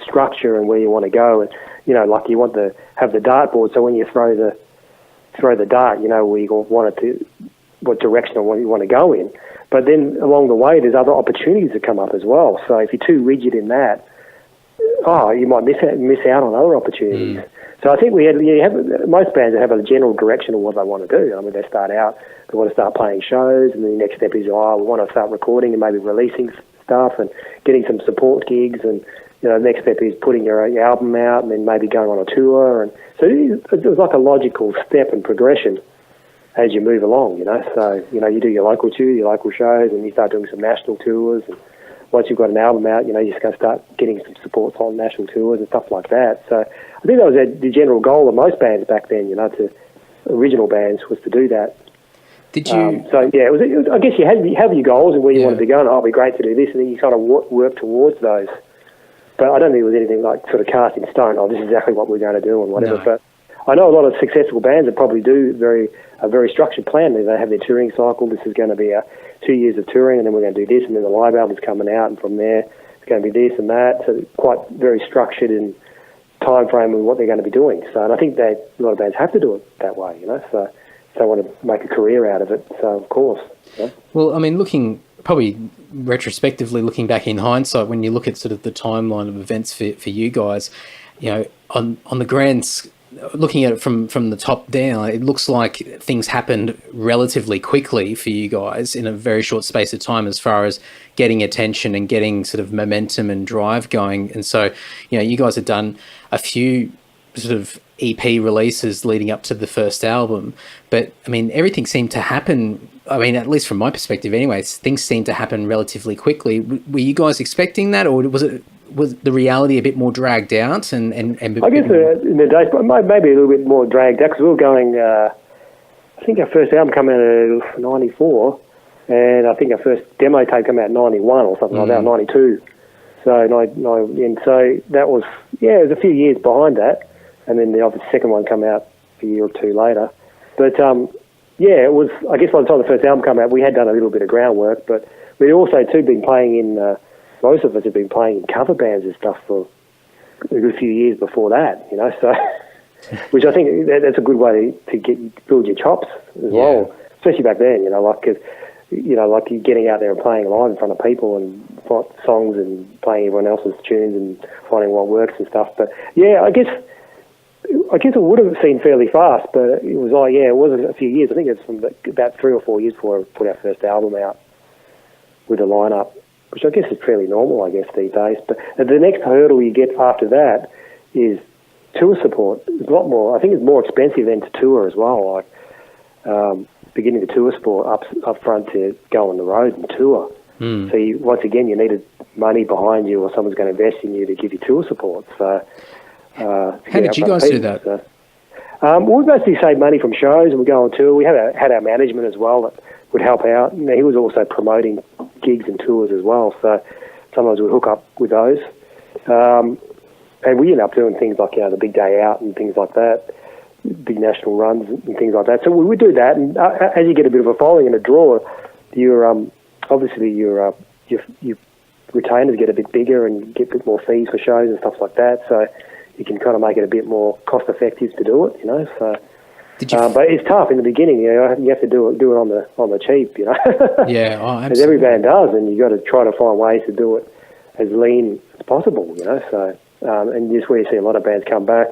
structure and where you want to go. And, like you want to have the dartboard, so when you throw the dart, where you want it to, what direction or what you want to go in. But then along the way, there's other opportunities that come up as well. So if you're too rigid in that, you might miss out on other opportunities. So I think most bands that have a general direction of what they want to do. I mean, they start out, they want to start playing shows, and then the next step is, we want to start recording and maybe releasing stuff and getting some support gigs, and the next step is putting your album out and then maybe going on a tour. And so it's like a logical step and progression as you move along, So, you do your local tour, your local shows, and you start doing some national tours. And once you've got an album out, you're just going to start getting some supports on national tours and stuff like that. So I think that was the general goal of most bands back then, original bands, was to do that. Did you? It was, I guess you have your goals and where you wanted to go, and it'd be great to do this, and then you kind of work towards those. But I don't think it was anything like sort of cast in stone, this is exactly what we're going to do and whatever. No. But I know a lot of successful bands that probably do a very structured plan. They have their touring cycle. This is going to be 2 years of touring, and then we're going to do this, and then the live album's coming out, and from there it's going to be this and that. So quite very structured in time frame of what they're going to be doing. So, and I think that a lot of bands have to do it that way, So they want to make a career out of it. So of course. Well, I mean, probably retrospectively looking back in hindsight, when you look at sort of the timeline of events for you guys, on the looking at it from the top down, it looks like things happened relatively quickly for you guys in a very short space of time as far as getting attention and getting sort of momentum and drive going. And so, you guys have done a few sort of EP releases leading up to the first album, but I mean, everything seemed to happen. I mean, at least from my perspective anyways, things seemed to happen relatively quickly. Were you guys expecting that, or was the reality a bit more dragged out? And I guess in the days, maybe a little bit more dragged out, because we were going, I think our first album came out in 94, and I think our first demo tape came out in 91 or something like that, 92. So, and so that was, it was a few years behind that. And then the second one came out a year or two later. But, it was, I guess by the time the first album came out, we had done a little bit of groundwork, but we'd also, too, been playing in, most of us have been playing in cover bands and stuff for a good few years before that, so, which I think that's a good way to build your chops as well, especially back then, because, like you're getting out there and playing live in front of people and songs and playing everyone else's tunes and finding what works and stuff. But, I guess it would have seemed fairly fast, but it was it was a few years. I think it's from about 3 or 4 years before I put our first album out with a lineup, which I guess is fairly normal, I guess, these days. But the next hurdle you get after that is tour support. It's a lot more. I think it's more expensive than to tour as well. Like beginning the tour support up front to go on the road and tour. So once again, you needed money behind you, or someone's going to invest in you to give you tour support. So. How did you guys do that? We mostly saved money from shows, and we go on tour. We had our management as well that would help out. He was also promoting gigs and tours as well, so sometimes we'd hook up with those. And we ended up doing things like the Big Day Out and things like that, big national runs and things like that. So we would do that, and as you get a bit of a following and a draw, obviously your retainers get a bit bigger and you get a bit more fees for shows and stuff like that. So you can kind of make it a bit more cost-effective to do it, So, but it's tough in the beginning. You have to do it on the cheap, Yeah, absolutely. As every band does, and you got to try to find ways to do it as lean as possible, So, and just where you see a lot of bands come back,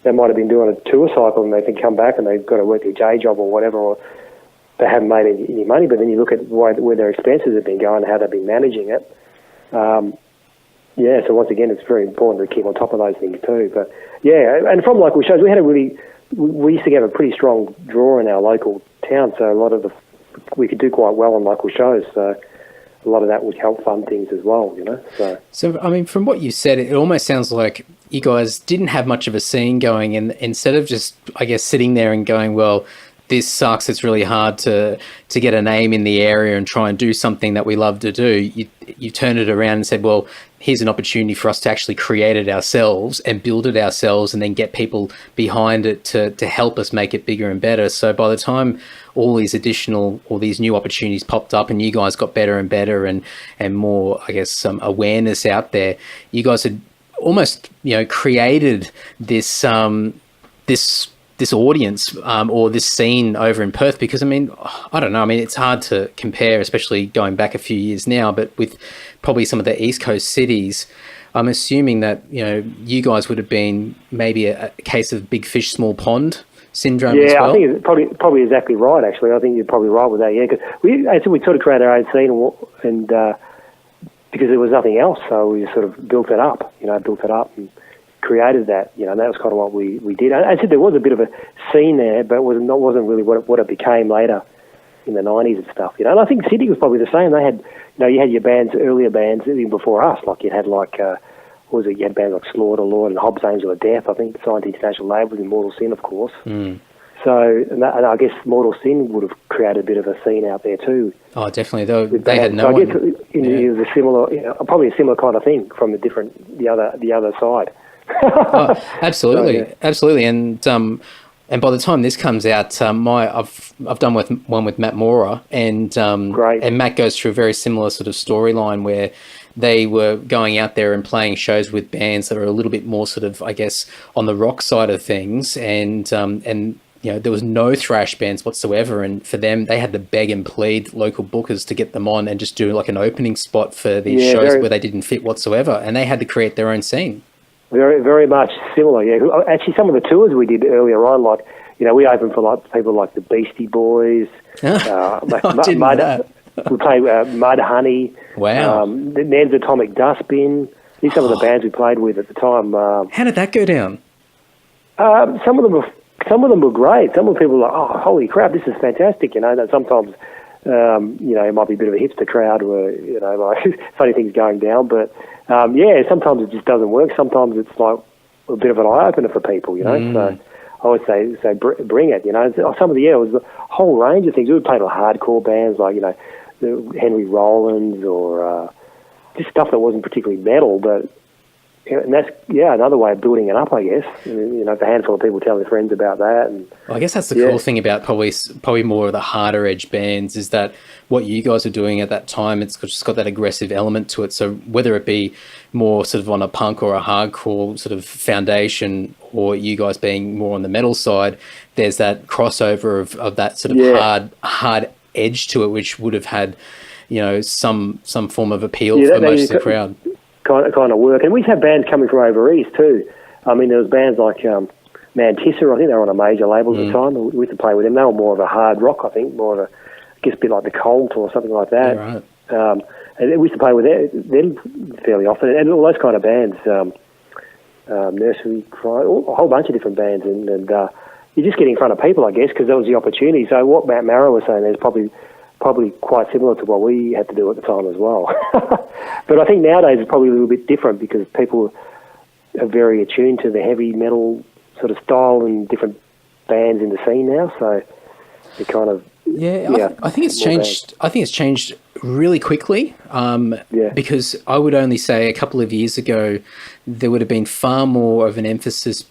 they might have been doing a tour cycle and they can come back and they've got to work their day job or whatever, or they haven't made any money. But then you look at where their expenses have been going and how they've been managing it. So once again, it's very important to keep on top of those things too. But and from local shows, we used to have a pretty strong draw in our local town, so we could do quite well on local shows. So a lot of that would help fund things as well, So I mean, from what you said, it almost sounds like you guys didn't have much of a scene going, and instead of just, I guess, sitting there and going, well, this sucks, it's really hard to get a name in the area and try and do something that we love to do, you turned it around and said, well, here's an opportunity for us to actually create it ourselves and build it ourselves and then get people behind it to help us make it bigger and better. So by the time all these new opportunities popped up and you guys got better and better and more, I guess, some awareness out there, you guys had almost, created this audience or this scene over in Perth. Because I don't know, it's hard to compare, especially going back a few years now, but with probably some of the East Coast cities, I'm assuming that you guys would have been maybe a case of big fish small pond syndrome as well. I think it's probably exactly right, actually. I think you're probably right with that, because we sort of created our own scene and because there was nothing else, so we just sort of built it up and created that, and that was kind of what we did. I said there was a bit of a scene there, but it wasn't really what it became later in the 90s and stuff, And I think Sydney was probably the same. They had, you had your earlier bands even before us, like you had you had bands like Slaughter Lord and Hobbs Angel of Death, I think, signed to international labels, in Mortal Sin, of course. Mm. So, and I guess Mortal Sin would have created a bit of a scene out there too. Oh, definitely. They had no one. I guess it was a similar, probably a similar kind of thing from the other side. Oh, absolutely, So, yeah. Absolutely. And by the time this comes out, I've done one with Matt Mora, and Great. And Matt goes through a very similar sort of storyline where they were going out there and playing shows with bands that are a little bit more sort of, I guess, on the rock side of things, and there was no thrash bands whatsoever, and for them, they had to beg and plead local bookers to get them on and just do like an opening spot for these shows where they didn't fit whatsoever, and they had to create their own scene. Very, very much similar, yeah. Actually, some of the tours we did earlier on, like, we opened for people like the Beastie Boys, we played Mud Honey, wow, Ned's Atomic Dustbin. These are some of the bands we played with at the time. How did that go down? Some of them were great. Some of the people were like, oh, holy crap, this is fantastic. That sometimes, it might be a bit of a hipster crowd where, like funny things going down. But, sometimes it just doesn't work. Sometimes it's like a bit of an eye-opener for people, So I would say bring it, Some of it was a whole range of things. We played with hardcore bands like, the Henry Rollins or just stuff that wasn't particularly metal, but... And that's, another way of building it up, I guess. If a handful of people tell their friends about that. And I guess that's the cool thing about probably more of the harder edge bands is that what you guys are doing at that time, it's just got that aggressive element to it. So whether it be more sort of on a punk or a hardcore sort of foundation, or you guys being more on the metal side, there's that crossover of that sort of hard edge to it, which would have had, some form of appeal for most of the crowd. Kind of work. And we've had bands coming from over east too. There was bands like Mantisser, I think they were on a major label at the time. We used to play with them. They were more of a hard rock, I think, more of a, I guess, a bit like the Cult or something like that. Yeah, right. And we used to play with them fairly often. And all those kind of bands, Nursery Cry, a whole bunch of different bands. And you just get in front of people, I guess, because that was the opportunity. So what Matt Mara was saying is probably quite similar to what we had to do at the time as well. But I think nowadays it's probably a little bit different because people are very attuned to the heavy metal sort of style and different bands in the scene now. So it kind of... I think it's changed. I think it's changed really quickly because I would only say a couple of years ago there would have been far more of an emphasis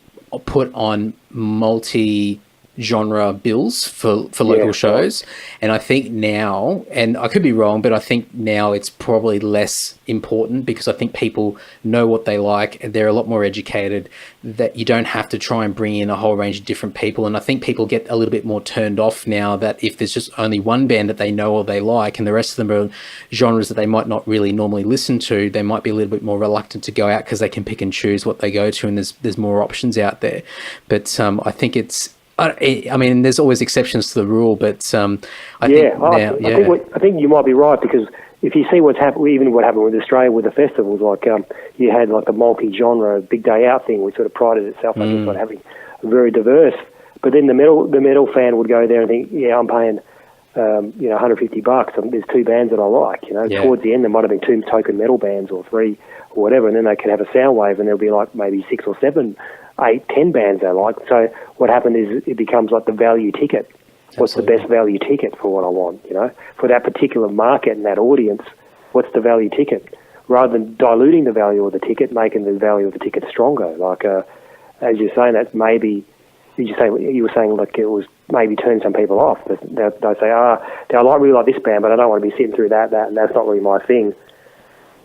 put on multi-genre bills for local shows. And I think now, and I could be wrong, but I think now it's probably less important because I think people know what they like and they're a lot more educated, that you don't have to try and bring in a whole range of different people. And I think people get a little bit more turned off now that if there's just only one band that they know or they like and the rest of them are genres that they might not really normally listen to, they might be a little bit more reluctant to go out because they can pick and choose what they go to and there's more options out there. But I think it's, I mean, there's always exceptions to the rule, but I think you might be right because if you see what's happened, even what happened with Australia with the festivals, like you had like the multi-genre Big Day Out thing, which sort of prided itself on like having very diverse. But then the metal fan would go there and think, I'm paying $150, and there's two bands that I like. Towards the end there might have been two token metal bands or three or whatever, and then they could have a sound wave, and there'll be like maybe 6 or 7, 8, 10 bands they like. So what happened is it becomes like the value ticket. What's the best value ticket for what I want, For that particular market and that audience, what's the value ticket? Rather than diluting the value of the ticket, making the value of the ticket stronger. Like, as you're saying, that maybe, you were saying like it was maybe turn some people off. They say, I really like this band, but I don't want to be sitting through that, and that's not really my thing.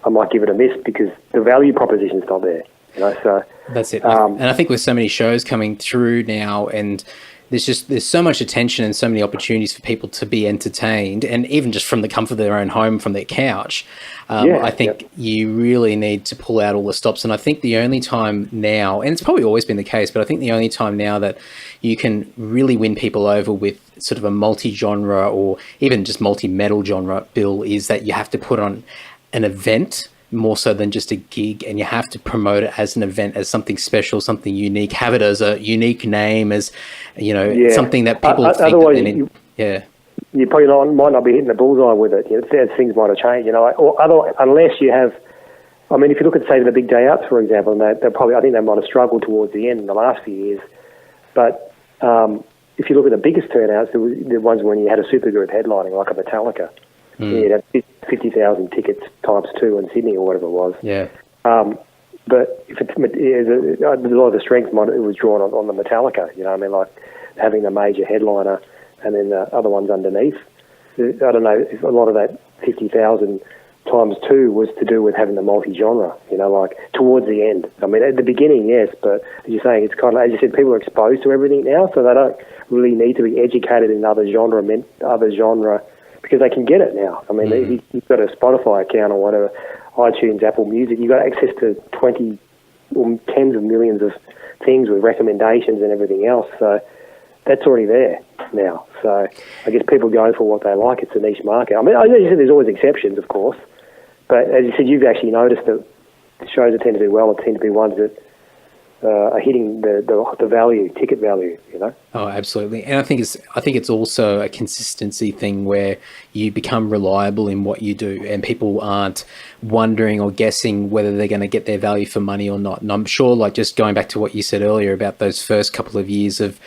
I might give it a miss because the value proposition's not there. So that's it. And I think with so many shows coming through now, and there's so much attention and so many opportunities for people to be entertained, and even just from the comfort of their own home, from their couch. I think you really need to pull out all the stops. And I think the only time now, and it's probably always been the case, but I think the only time now that you can really win people over with sort of a multi-genre or even just multi-metal genre bill is that you have to put on an event more so than just a gig, and you have to promote it as an event, as something special, something unique, have it as a unique name, as something that people think that they need. You probably might not be hitting the bullseye with it. Things might have changed, unless you have. I mean, if you look at, say, the big day outs, for example, and they probably, I think they might have struggled towards the end in the last few years. But if you look at the biggest turnouts, the ones when you had a supergroup headlining, like a Metallica. You'd have 50,000 tickets times 2 in Sydney or whatever it was. Yeah. But if it's a lot of the strength, it was drawn on the Metallica. Like having a major headliner and then the other ones underneath. I don't know if a lot of that 50,000 times 2 was to do with having the multi-genre. Like towards the end. I mean, at the beginning, yes, but as you're saying, it's kind of, as you said, people are exposed to everything now, so they don't really need to be educated in other genre. Because they can get it now. I mean, if you've got a Spotify account or whatever, iTunes, Apple Music, you've got access to 20 or tens of millions of things with recommendations and everything else. So that's already there now. So I guess people go for what they like. It's a niche market. I mean, I know you said there's always exceptions, of course, but as you said, you've actually noticed that the shows that tend to do well tend to be ones that are hitting the value, ticket value, Oh, absolutely. And I think it's also a consistency thing where you become reliable in what you do, and people aren't wondering or guessing whether they're going to get their value for money or not. And I'm sure, like, just going back to what you said earlier about those first couple of years of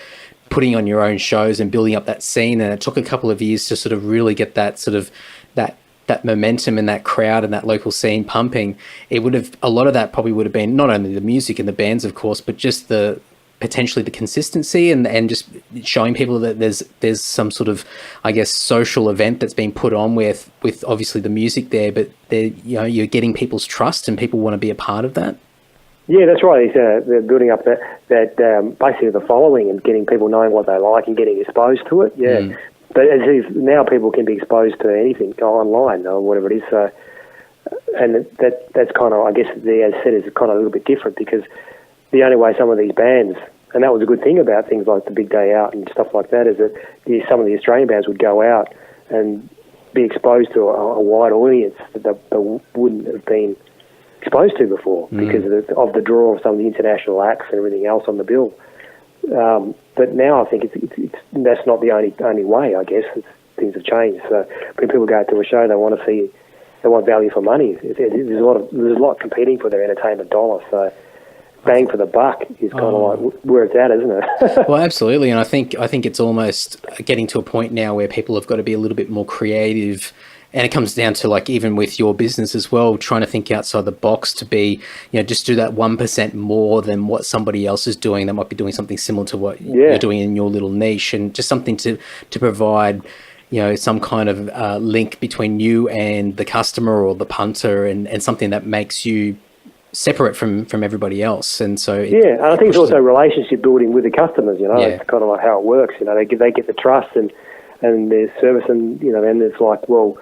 putting on your own shows and building up that scene, and it took a couple of years to sort of really get that sort of that momentum and that crowd and that local scene pumping. A lot of that probably would have been not only the music and the bands, of course, but just potentially the consistency and just showing people that there's some sort of, I guess, social event that's being put on with obviously the music there, but you're getting people's trust and people want to be a part of that. Yeah, that's right. They're building up that basically the following and getting people knowing what they like and getting exposed to it. Yeah. But as is, now people can be exposed to anything online or whatever it is. So, and that's kind of, I guess, as said, is kind of a little bit different because the only way some of these bands, and that was a good thing about things like the Big Day Out and stuff like that, is that some of the Australian bands would go out and be exposed to a wide audience that they wouldn't have been exposed to before because of the draw of some of the international acts and everything else on the bill. But now I think that's not the only way. I guess things have changed. So when people go to a show, they want value for money. There's a lot competing for their entertainment dollar. So bang for the buck is kind of like where it's at, isn't it? Well, absolutely. And I think it's almost getting to a point now where people have got to be a little bit more creative. And it comes down to, like, even with your business as well, trying to think outside the box to be, just do that 1% more than what somebody else is doing that might be doing something similar to what you're doing in your little niche, and just something to provide, some kind of link between you and the customer or the punter, and something that makes you separate from everybody else. And so and I think it's also relationship building with the customers. It's kind of like how it works. They get the trust and their service, and then it's like, well,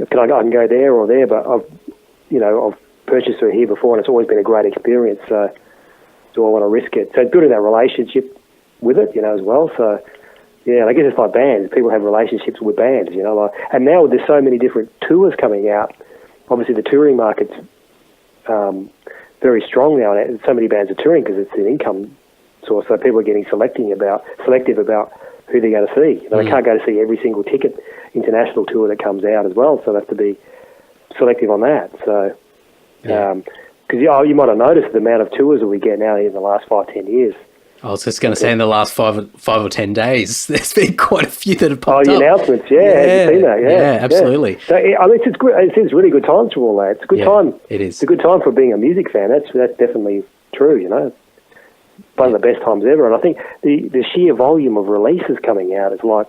I can go there or there, but I've purchased her here before, and it's always been a great experience. So do I want to risk it? So building that relationship with it, as well. So yeah, I guess it's like bands. People have relationships with bands, and now there's so many different tours coming out. Obviously, the touring market's very strong now, and so many bands are touring because it's an income source. So people are getting selective about who they're going to see. They can't go to see every single international tour that comes out as well, so they have to be selective on that. So, because you might have noticed the amount of tours that we get now in the last 5-10 years. I was just going to say in the last five or 10 days, there's been quite a few that have popped the up. Announcements, have you seen that? Yeah, absolutely. So, I mean, it's good. It's really good times for all that. It's a good time. It is. It's a good time for being a music fan. That's definitely true, you know. One of the best times ever. And I think the sheer volume of releases coming out is like,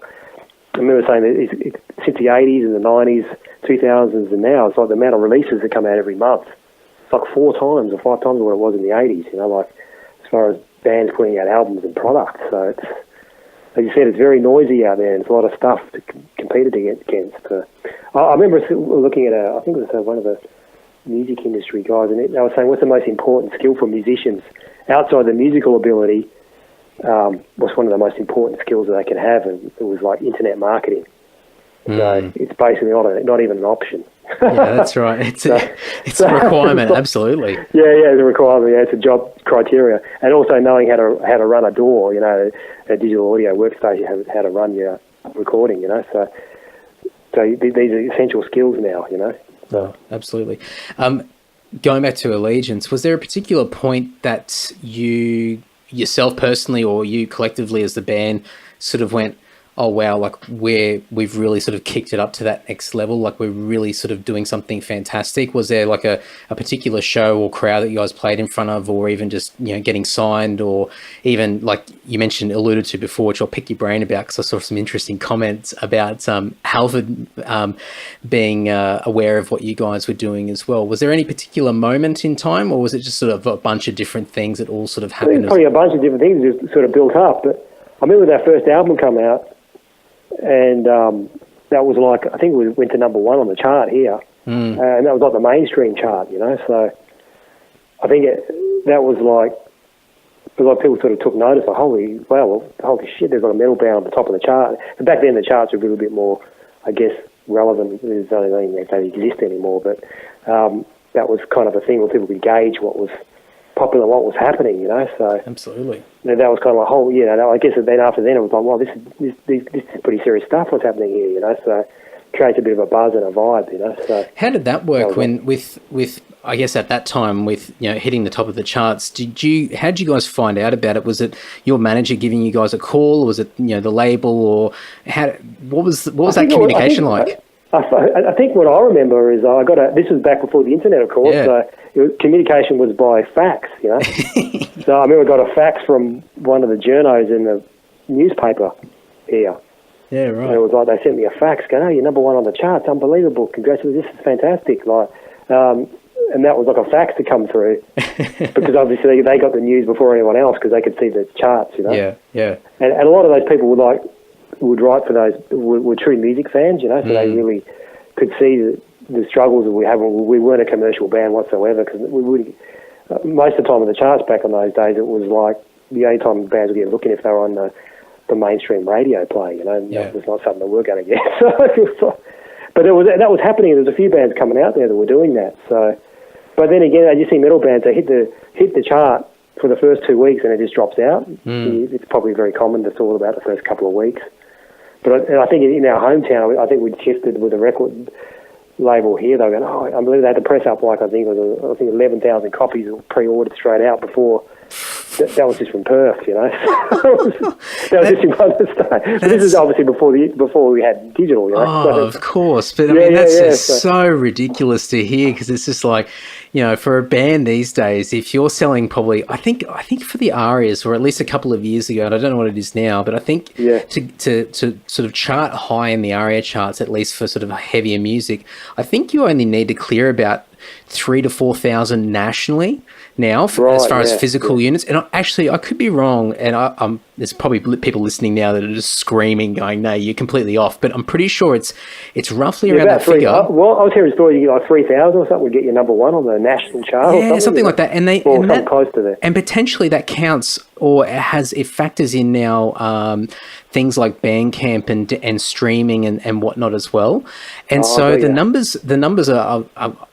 I remember saying that since the 80s and the 90s, 2000s and now, it's like the amount of releases that come out every month. It's like 4 times or 5 times what it was in the 80s, you know, like as far as bands putting out albums and products. So it's, as you said, it's very noisy out there and there's a lot of stuff to compete against. I remember looking at I think it was one of the music industry guys, and they were saying what's the most important skill for musicians outside the musical ability. Was one of the most important skills that they can have, and it was like internet marketing. So it's basically not even an option. Yeah, that's right. It's a requirement, absolutely. Yeah, it's a requirement. Yeah, it's a job criteria, and also knowing how to run a DAW, you know, a digital audio workstation, how to run your recording, you know. So these are essential skills now, you know. Oh, absolutely. Going back to Allegiance, was there a particular point that you yourself personally or you collectively as the band sort of went, oh wow, like we've really sort of kicked it up to that next level, like we're really sort of doing something fantastic? Was there like a particular show or crowd that you guys played in front of, or even just, you know, getting signed, or even like you alluded to before, which I'll pick your brain about because I saw some interesting comments about Halford being aware of what you guys were doing as well. Was there any particular moment in time, or was it just sort of a bunch of different things that all sort of happened? Probably a bunch of different things just sort of built up. But I remember that first album come out, and that was like, I think we went to number 1 on the chart here, and that was like the mainstream chart, you know. So I think that was like people sort of took notice, like, holy shit, there's like a metal band on the top of the chart. And back then the charts were a little bit more, I guess, relevant. There's only they don't exist anymore, but that was kind of a thing where people could gauge what was popular, what was happening, you know. So absolutely, you know, that was kind of like, you know, I guess then after then it was like, well, this is pretty serious stuff what's happening here, you know. So it creates a bit of a buzz and a vibe, you know. So how did that work with I guess at that time with, you know, hitting the top of the charts? How did you guys find out about it? Was it your manager giving you guys a call, or was it, you know, the label, or what was that communication like? I think what I remember is this was back before the internet, of course. Yeah. So communication was by fax, you know. So I remember I got a fax from one of the journos in the newspaper here. Yeah, right. And it was like they sent me a fax going, "Oh, you're number 1 on the charts, unbelievable, congratulations, this is fantastic." Like, and that was like a fax to come through because obviously they got the news before anyone else because they could see the charts, you know. Yeah. And a lot of those people would write for those were true music fans, you know, so they really could see the struggles that we have. We weren't a commercial band whatsoever because most of the time in the charts back in those days, it was like the only time bands would get looking if they were on the mainstream radio play, you know. That was not something that we're going to get. But that was happening. There's a few bands coming out there that were doing that. So, but then again, you see metal bands, they hit the chart for the first 2 weeks and it just drops out. It's probably very common to talk about the first couple of weeks. But I think in our hometown, I think we'd shifted with a record label here. They were going, I believe they had to press up like I think 11,000 copies pre-ordered straight out before. That was just from Perth, you know. That was just in other state. But this is obviously before we had digital, you know. Oh, of course. But I mean, that's just so ridiculous to hear, because it's just like, you know, for a band these days, if you're selling probably, I think for the Arias, or at least a couple of years ago, and I don't know what it is now, but I think to sort of chart high in the Aria charts, at least for sort of heavier music, I think you only need to clear about 3,000 to 4,000 nationally now, as far as physical units. And I could be wrong, and there's probably people listening now that are just screaming, going, "No, you're completely off." But I'm pretty sure it's roughly around that figure. Well, I was hearing a story, you get like 3,000 or something would get you number 1 on the national chart. Yeah, something like that. And something close to that. And potentially that counts, or it factors in now things like Bandcamp and streaming and whatnot as well. And the numbers are.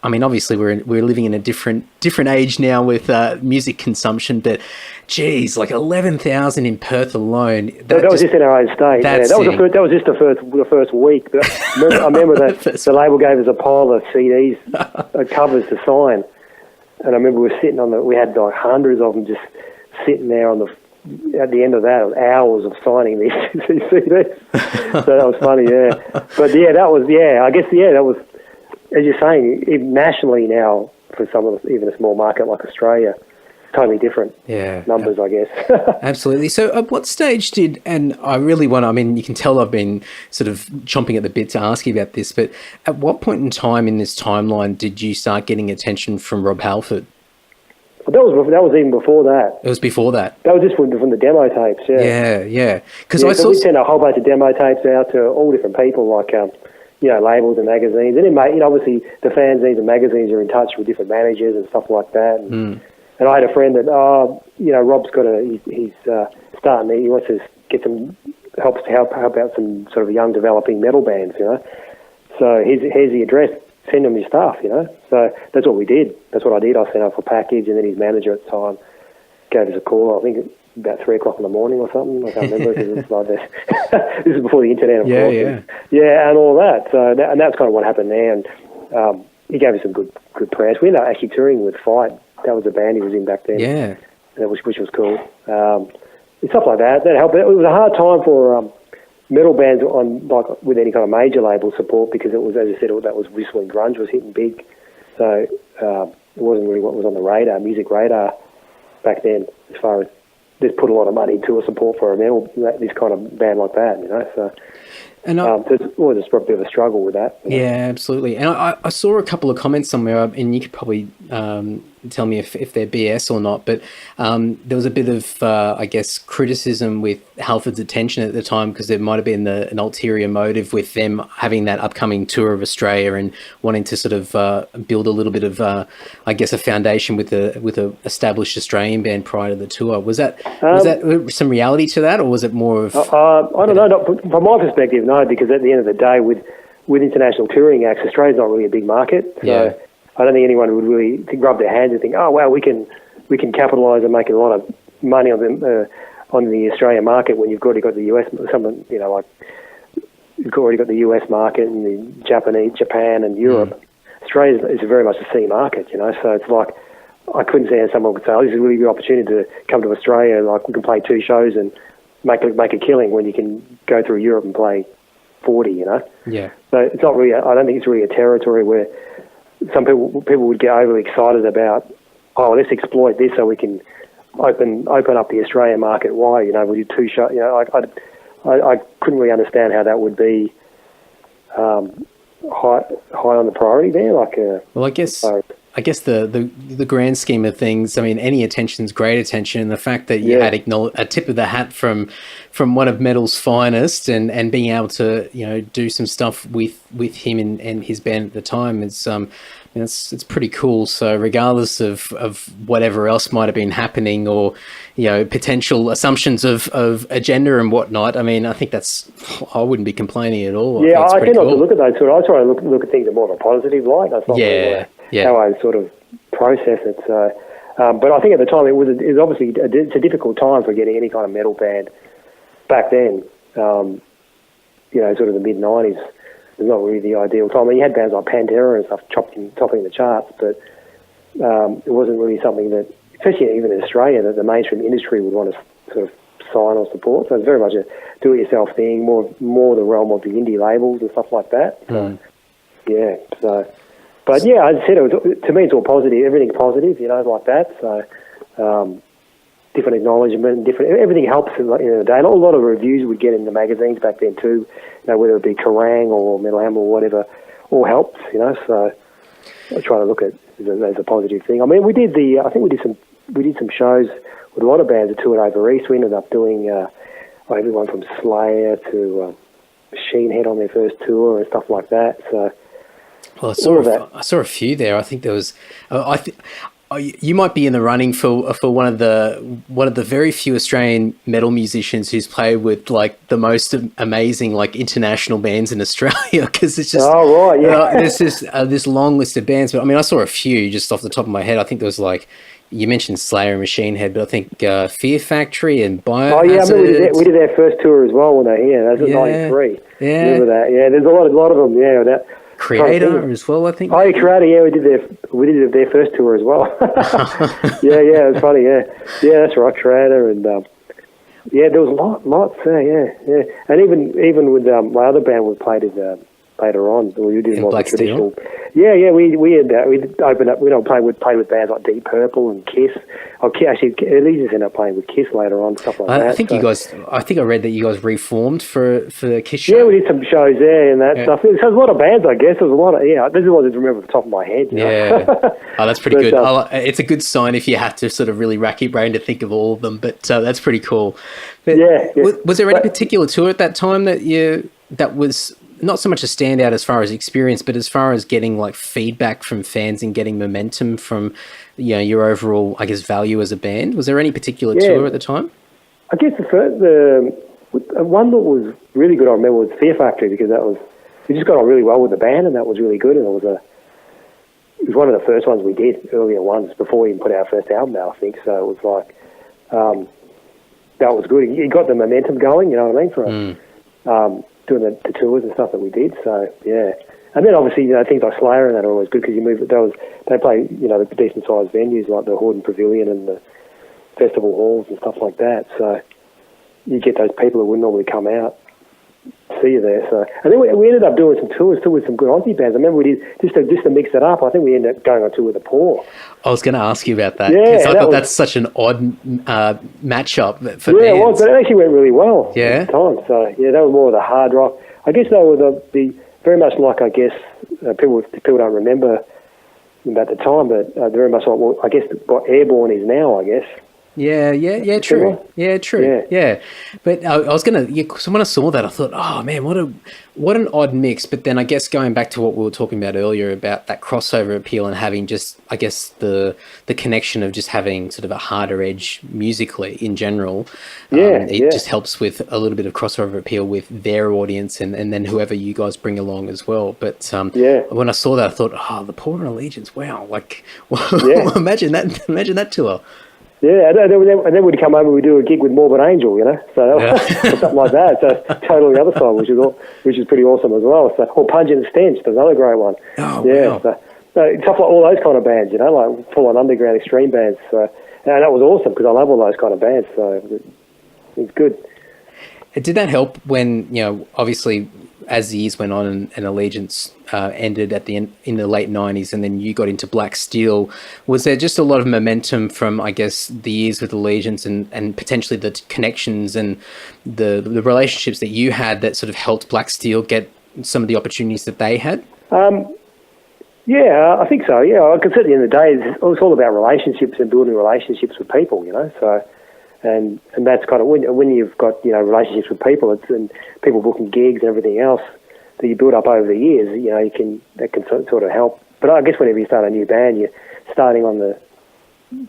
I mean, obviously we're living in a different age now with music consumption, but geez, like 11,000 in Perth alone. That was just in our own state. That was just the first week. But I remember that the label gave us a pile of CDs, covers to sign, and I remember we were sitting we had like hundreds of them just sitting there on at the end of that, hours of signing these CDs. So that was funny, yeah. But yeah, that was, I guess, that was, as you're saying, even nationally now, for some of even a small market like Australia, totally different numbers, I guess. Absolutely. So at what stage and I really want to, I mean, you can tell I've been sort of chomping at the bit to ask you about this, but at what point in time in this timeline did you start getting attention from Rob Halford? Well, that was even before that. It was before that? That was just from the demo tapes, Yeah. Because we sent a whole bunch of demo tapes out to all different people, like, labels and magazines. And then, obviously the fanzines and magazines are in touch with different managers and stuff like that. And I had a friend that, Rob's got he's starting, he wants to get some, help out some sort of young developing metal bands, So here's the address, send him your stuff, So that's what we did. That's what I did. I sent off a package, and then his manager at the time gave us a call, I think about 3 o'clock in the morning or something. I can't remember, because it was like this. This is before the internet, of course. Yeah, and all that. So that's kind of what happened there. And he gave us some good press. We ended up actually touring with Fight. That was the band he was in back then. Yeah. Which was cool. Stuff like that. That helped. It was a hard time for metal bands with any kind of major label support, because it was, as I said, that was whistling grunge was hitting big. So it wasn't really what was on the radar, music radar back then, as far as just put a lot of money into a support for a metal, this kind of band like that, So. And there's always a bit of a struggle with that. Yeah, absolutely. And I saw a couple of comments somewhere, and you could probably tell me if they're BS or not, but there was a bit of, I guess, criticism with Halford's attention at the time, because there might have been an ulterior motive with them having that upcoming tour of Australia and wanting to sort of build a little bit of, I guess, a foundation with a established Australian band prior to the tour. Was that some reality to that, or was it more of... I don't know. From my perspective, no, because at the end of the day, with international touring acts, Australia's not really a big market. So I don't think anyone would really rub their hands and think, oh, wow, we can capitalise and make a lot of money on the Australian market when you've already got the US, like you've already got the US market and the Japan and Europe. Australia is very much a C market, so it's like, I couldn't see how someone could say, oh, this is a really good opportunity to come to Australia, and like we can play 2 shows and make a killing, when you can go through Europe and play 40, Yeah. So it's not really, I don't think it's really a territory where some people would get overly excited about, oh, let's exploit this so we can open up the Australian market. Why? We do 2 shows. I couldn't really understand how that would be high on the priority there. Well, I guess the grand scheme of things, I mean, any attention's great attention, and the fact that you had a tip of the hat from one of metal's finest, and being able to do some stuff with him and his band at the time is it's pretty cool. So regardless of whatever else might have been happening, or potential assumptions of agenda and whatnot, I mean, I think I wouldn't be complaining at all. I tend not to look at those sort of, I try to look at things in more of a positive light. That's not really how I sort of process it. So, but I think at the time it was obviously it's a difficult time for getting any kind of metal band back then. Sort of the mid-90s was not really the ideal time. I mean, you had bands like Pantera and stuff topping the charts, but it wasn't really something that, especially even in Australia, that the mainstream industry would want to sort of sign or support. So it's very much a do-it-yourself thing, more the realm of the indie labels and stuff like that. But yeah, as I said, to me it's all positive. Everything's positive, like that. So different acknowledgement, everything helps in the end of the day. And a lot of reviews we'd get in the magazines back then too, whether it be Kerrang or Metal Hammer or whatever, all helps, So I try to look at it as a positive thing. I mean, we did some shows with a lot of bands that toured over East. We ended up doing everyone from Slayer to Machine Head on their first tour and stuff like that. So. Well, I saw a few there. I think there was. You might be in the running for one of the very few Australian metal musicians who's played with like the most amazing like international bands in Australia, because it's just there's this long list of bands. But I mean, I saw a few just off the top of my head. I think there was like, you mentioned Slayer and Machine Head, but I think Fear Factory and Biohazard. Oh yeah, I mean, we did their first tour as well when they were here. That was '93. Yeah, remember that? Yeah, there's a lot of them. Yeah, that. Creator as well, I think. Oh, yeah, Creator. Yeah, we did their first tour as well. Yeah, it's funny. Yeah, that's right, Creator, and Yeah, there was lots there. Yeah. And even with my other band, we played it later on. We did more Black traditional. Steel? Yeah. We had we'd opened up. We played with bands like Deep Purple and Kiss. Actually, Allegiance ended up playing with Kiss later on, stuff like that. I think you guys. I think I read that you guys reformed for the Kiss show. Yeah, we did some shows there and that stuff. So there's a lot of bands, I guess. There's a lot of This is what I just remember off the top of my head. Yeah. Oh, that's pretty But, good. It's a good sign if you have to sort of really rack your brain to think of all of them. But that's pretty cool. But Yeah. Was there any particular tour at that time that was not so much a standout as far as experience, but as far as getting like feedback from fans and getting momentum from, your overall, I guess, value as a band? Was there any particular tour at the time? I guess the one that was really good, I remember, was Fear Factory, because we just got on really well with the band, and that was really good. And it was one of the first ones we did, earlier ones, before we even put our first album out, I think. So it was like, that was good. You got the momentum going, you know what I mean, for doing the tours and stuff that we did. So yeah, and then obviously things like Slayer and that are always good, because you move. They play the decent sized venues like the Horden Pavilion and the festival halls and stuff like that. So you get those people who wouldn't normally come out see you there. So, and then we ended up doing some tours too with some good Aussie bands. I remember we did just to mix it up. I think we ended up going on tour with the Poor. I was going to ask you about that. Yeah, because I thought that's such an odd matchup for bands. Yeah, it was, but it actually went really well Yeah. at the time. So yeah, they were more of the hard rock. I guess they were the very much like, I guess, people don't remember about the time, but very much like I guess what Airborne is now, I guess. Yeah, true. Yeah, true. Yeah. But I was so when I saw that, I thought, oh man, what an odd mix. But then I guess going back to what we were talking about earlier about that crossover appeal and having just, I guess, the connection of just having sort of a harder edge musically in general, it just helps with a little bit of crossover appeal with their audience and then whoever you guys bring along as well. But when I saw that, I thought, oh, the Poor and Allegiance, wow, like, imagine that tour. Yeah, and then we'd come over and we'd do a gig with Morbid Angel, so or something like that. So totally the other side, which is pretty awesome as well. So, or Pungent Stench, there's another great one. Oh, yeah. Wow. So stuff like all those kind of bands, like full-on underground extreme bands. So, and that was awesome because I love all those kind of bands. So it's good. Did that help when, obviously as the years went on and Allegiance ended in the late 90s and then you got into Black Steel, was there just a lot of momentum from, I guess, the years with Allegiance and potentially the connections and the relationships that you had that sort of helped Black Steel get some of the opportunities that they had? Yeah, I think so. Yeah, because at the end of the day, it's all about relationships and building relationships with people, So, and that's kind of when you've got relationships with people, and people booking gigs and everything else that you build up over the years, that can sort of help. But I guess whenever you start a new band, you're starting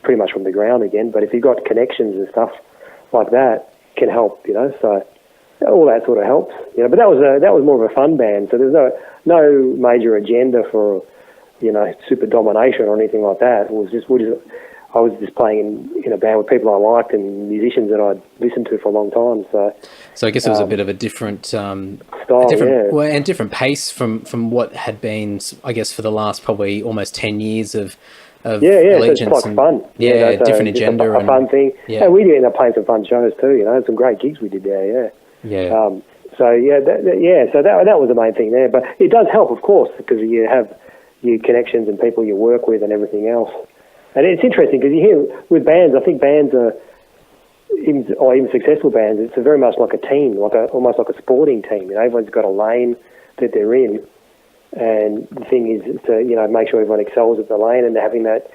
pretty much from the ground again. But if you've got connections and stuff like that, can help, So all that sort of helps, But that was more of a fun band, so there's no major agenda for super domination or anything like that. It was just I was just playing in a band with people I liked and musicians that I'd listened to for a long time. So I guess it was a bit of a different style, and different pace from what had been, I guess, for the last probably almost 10 years of Allegiance. So it's quite fun. Different agenda. A fun thing. Yeah. And we did end up playing some fun shows too, some great gigs we did there, Yeah. So that was the main thing there. But it does help, of course, because you have your connections and people you work with and everything else. And it's interesting because you hear with bands, I think bands are, even successful bands, it's very much like a team, almost like a sporting team. Everyone's got a lane that they're in, and the thing is to make sure everyone excels at the lane, and having that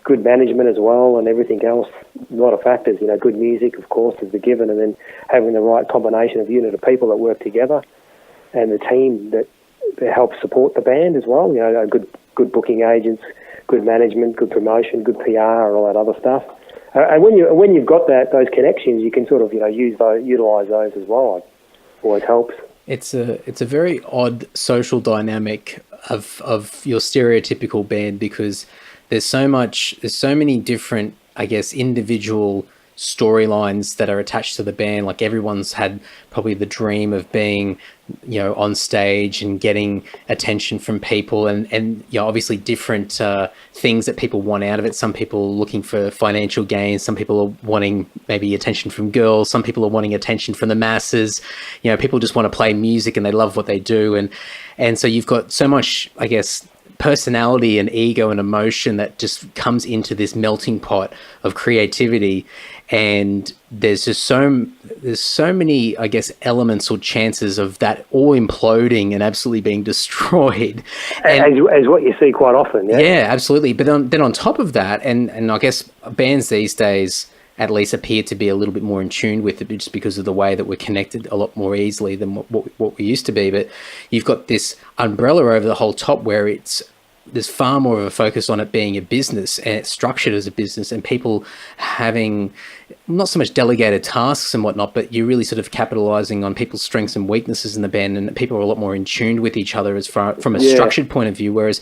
good management as well and everything else. A lot of factors, good music, of course, is the given, and then having the right combination of unit of people that work together, and the team that helps support the band as well. Good booking agents, good management, good promotion, good PR, and all that other stuff. And when you've got those connections, you can sort of utilize those as well. It always helps. It's a very odd social dynamic of your stereotypical band, because there's so many different, I guess, individual storylines that are attached to the band. Like everyone's had probably the dream of being, on stage and getting attention from people, and obviously different things that people want out of it. Some people are looking for financial gain. Some people are wanting maybe attention from girls. Some people are wanting attention from the masses. People just want to play music and they love what they do. And so you've got so much, I guess, personality and ego and emotion that just comes into this melting pot of creativity. And there's so many, I guess, elements or chances of that all imploding and absolutely being destroyed. And, as what you see quite often. Yeah, absolutely. But then on top of that, and I guess bands these days at least appear to be a little bit more in tune with it, just because of the way that we're connected a lot more easily than what we used to be. But you've got this umbrella over the whole top where there's far more of a focus on it being a business, and it's structured as a business, and people having not so much delegated tasks and whatnot, but you're really sort of capitalizing on people's strengths and weaknesses in the band, and people are a lot more in tune with each other from a structured point of view. Whereas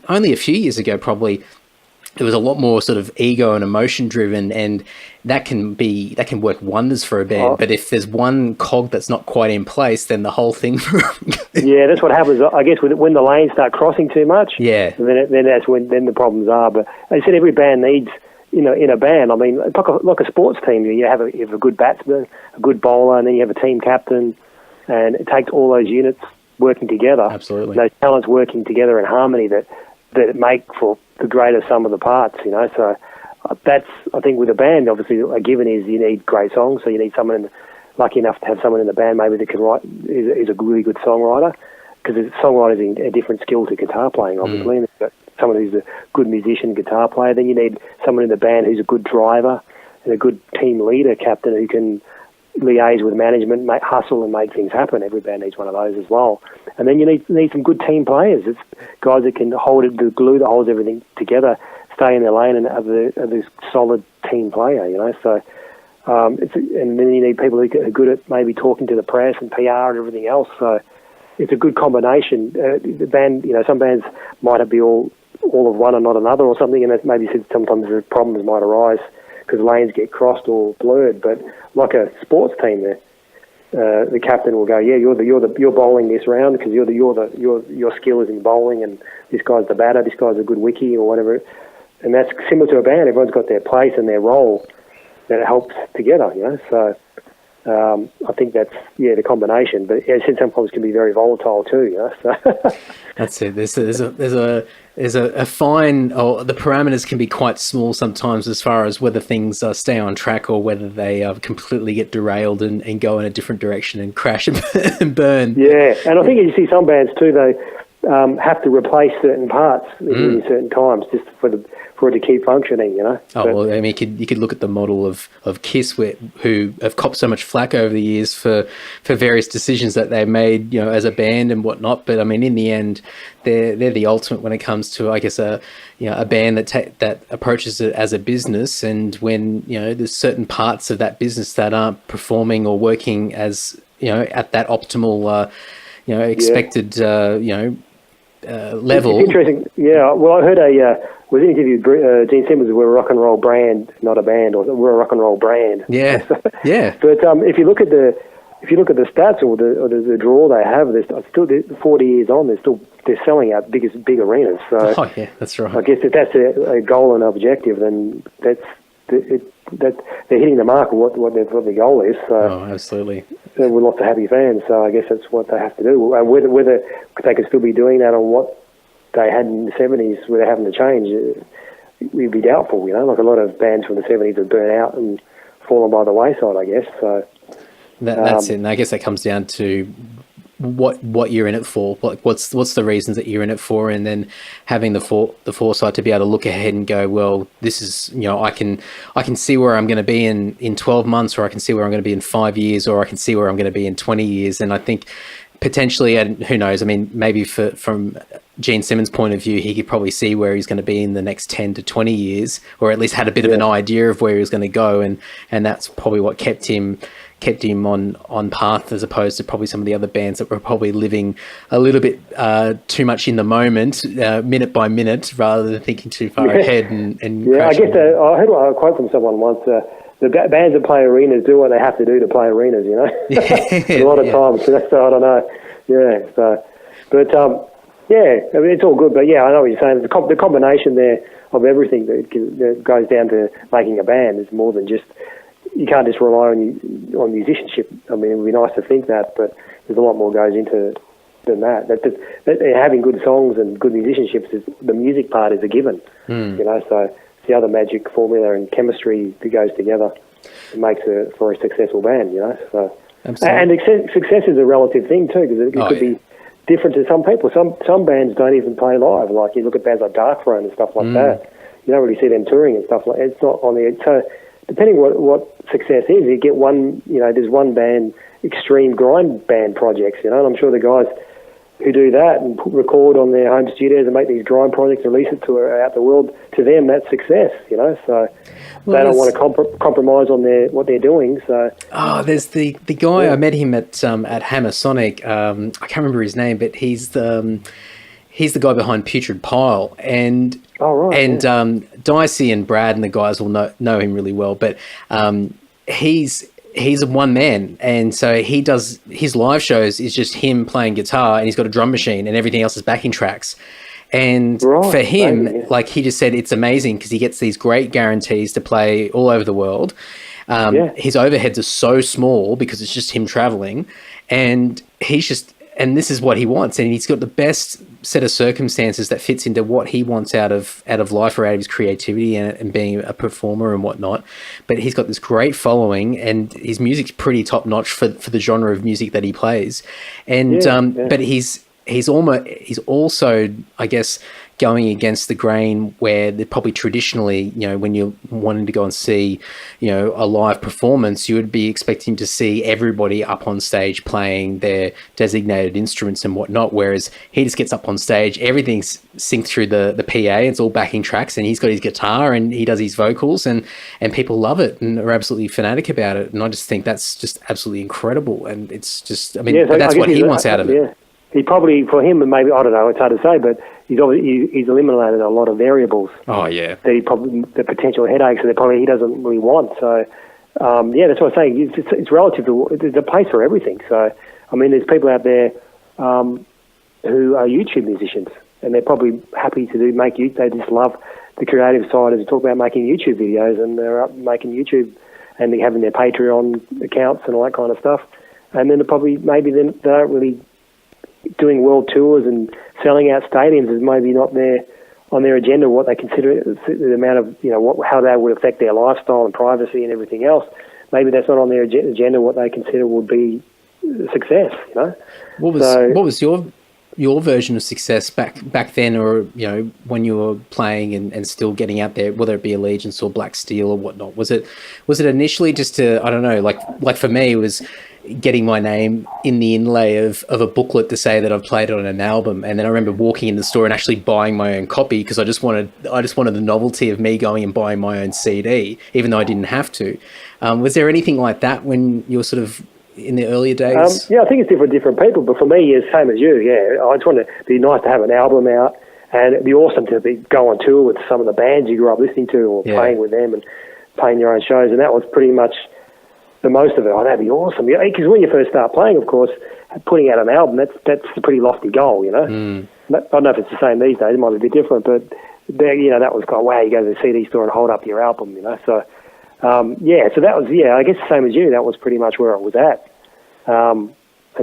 only a few years ago, probably, it was a lot more sort of ego and emotion driven, and that can work wonders for a band. But if there's one cog that's not quite in place, then the whole thing. Yeah, that's what happens. I guess when the lanes start crossing too much. Yeah. Then that's when the problems are. But as I said, every band needs, in a band. I mean, like a sports team, you have a good batsman, a good bowler, and then you have a team captain, and it takes all those units working together. Absolutely. Those talents working together in harmony that make for the greater sum of the parts, So that's, I think, with a band, obviously, a given is you need great songs. So you need someone lucky enough to have someone in the band maybe that can write, is a really good songwriter, because songwriting is a different skill to guitar playing, obviously. And you've got someone who's a good musician, guitar player. Then you need someone in the band who's a good driver and a good team leader, captain, who can liaise with management, hustle and make things happen. Every band needs one of those as well. And then you need some good team players. It's guys that can hold it, the glue that holds everything together, stay in their lane, and are this solid team player, So, and then you need people who are good at maybe talking to the press and PR and everything else. So it's a good combination. The band, some bands might be all of one and not another or something, and that maybe sometimes the problems might arise because lanes get crossed or blurred. But like a sports team, the captain will go, yeah, you're bowling this round because your skill is in bowling, and this guy's the batter, this guy's a good wickie or whatever. And that's similar to a band. Everyone's got their place and their role that helps together, So I think that's the combination. But as I said, sometimes can be very volatile too, So that's it. There's a fine, or the parameters can be quite small sometimes as far as whether things stay on track or whether they completely get derailed and go in a different direction and crash and burn. Yeah, and I think you see some bands too, they have to replace certain parts in certain times just for it to keep functioning, Well, I mean, you could look at the model of Kiss, who have copped so much flack over the years for various decisions that they made, as a band and whatnot. But I mean, in the end, they're the ultimate when it comes to, I guess, a band that approaches it as a business. And when there's certain parts of that business that aren't performing or working as at that optimal, expected, level. It's interesting. Yeah. Well, I heard was interviewed Gene Simmons. We're a rock and roll brand, not a band, or we're a rock and roll brand. Yeah. Yeah. But if you look at the stats or the draw they have, they're still 40 years on. They're selling out big arenas. So yeah, that's right. I guess if that's a goal and objective, then that they're hitting the mark of what their goal is. So absolutely. With lots of happy fans. So I guess that's what they have to do. Whether they can still be doing that on what they had in the 70s, where they're having to change, we'd be doubtful. Like a lot of bands from the 70s have burnt out and fallen by the wayside, I guess. So that's it. And I guess that comes down to what you're in it for. What's the reasons that you're in it for, and then having the foresight to be able to look ahead and go, well, this is, I can see where I'm going to be in 12 months, or I can see where I'm going to be in 5 years, or I can see where I'm going to be in 20 years. And I think potentially, and who knows, I mean, maybe from Gene Simmons' point of view, he could probably see where he's going to be in the next 10 to 20 years, or at least had a bit of an idea of where he was going to go. And that's probably what kept him kept him on path, as opposed to probably some of the other bands that were probably living a little bit too much in the moment, minute by minute, rather than thinking too far ahead. And yeah, I guess I heard a quote from someone once. The bands that play arenas do what they have to do to play arenas, you know. A lot of times, so I don't know. Yeah, so, but yeah, I mean, it's all good. But yeah, I know what you're saying. The combination there of everything that goes down to making a band is more than just. You can't just rely on musicianship. I mean, it would be nice to think that, but there's a lot more goes into than that. Having good songs and good musicianship, the music part is a given. You know, so it's the other magic formula and chemistry that goes together and makes it for a successful band. You know, so Absolutely. and success is a relative thing too, because it could be different to some people. Some bands don't even play live. Like you look at bands like Dark Throne and stuff like that. You don't really see them touring and stuff like. It's not on the so. Depending what success is, you get one, you know, there's one band, extreme grind band projects, you know, and I'm sure the guys who do that and record on their home studios and make these grind projects, release it out the world, to them that's success, you know, so they don't want to compromise on what they're doing, so... Oh, there's the guy, I met him at Hammer Sonic, I can't remember his name, but he's the guy behind Putrid Pile, and Dicey and Brad and the guys will know him really well, but he's a one man, and so he does his live shows is just him playing guitar, and he's got a drum machine, and everything else is backing tracks. And for him, like he just said, it's amazing because he gets these great guarantees to play all over the world. His overheads are so small because it's just him traveling, and and this is what he wants, and he's got the best set of circumstances that fits into what he wants out of life, or out of his creativity and being a performer and whatnot. But he's got this great following, and his music's pretty top notch for the genre of music that he plays. And but he's also, I guess, going against the grain where they're probably traditionally, you know, when you're wanting to go and see, you know, a live performance, you would be expecting to see everybody up on stage playing their designated instruments and whatnot, whereas he just gets up on stage, everything's synced through the PA, it's all backing tracks, and he's got his guitar and he does his vocals, and people love it and are absolutely fanatic about it. And I just think that's just absolutely incredible, and it's just, I mean, that's what he wants out of it. He probably, for him, and maybe, I don't know, it's hard to say, but he's eliminated a lot of variables. Oh, yeah. The potential headaches that probably he doesn't really want. So, that's what I'm saying. It's relative to, there's a place for everything. So, I mean, there's people out there who are YouTube musicians, and they're probably happy to make YouTube. They just love the creative side, as you talk about making YouTube videos, and they're up making YouTube, and they're having their Patreon accounts and all that kind of stuff. And then maybe they don't really doing world tours and selling out stadiums is maybe not on their agenda, what they consider the amount of, you know, how that would affect their lifestyle and privacy and everything else. Maybe that's not on their agenda, what they consider would be success, you know. What was your version of success back then, or, you know, when you were playing and still getting out there, whether it be Allegiance or Black Steel or whatnot? Was it initially just to, I don't know, like for me, it was getting my name in the inlay of a booklet to say that I've played it on an album, and then I remember walking in the store and actually buying my own copy because I just wanted the novelty of me going and buying my own CD, even though I didn't have to. Was there anything like that when you were sort of in the earlier days? I think it's different people, but for me, it's same as you. Yeah, I just want to be nice to have an album out, and it'd be awesome to go on tour with some of the bands you grew up listening to, or playing with them and playing your own shows, and that was pretty much the most of it. Oh, that'd be awesome. Because when you first start playing, of course, putting out an album, that's a pretty lofty goal, you know. I don't know if it's the same these days. It might be a bit different, but you know, that was kind of, wow, you go to the CD store and hold up your album, you know. So, so that was, I guess the same as you. That was pretty much where I was at. And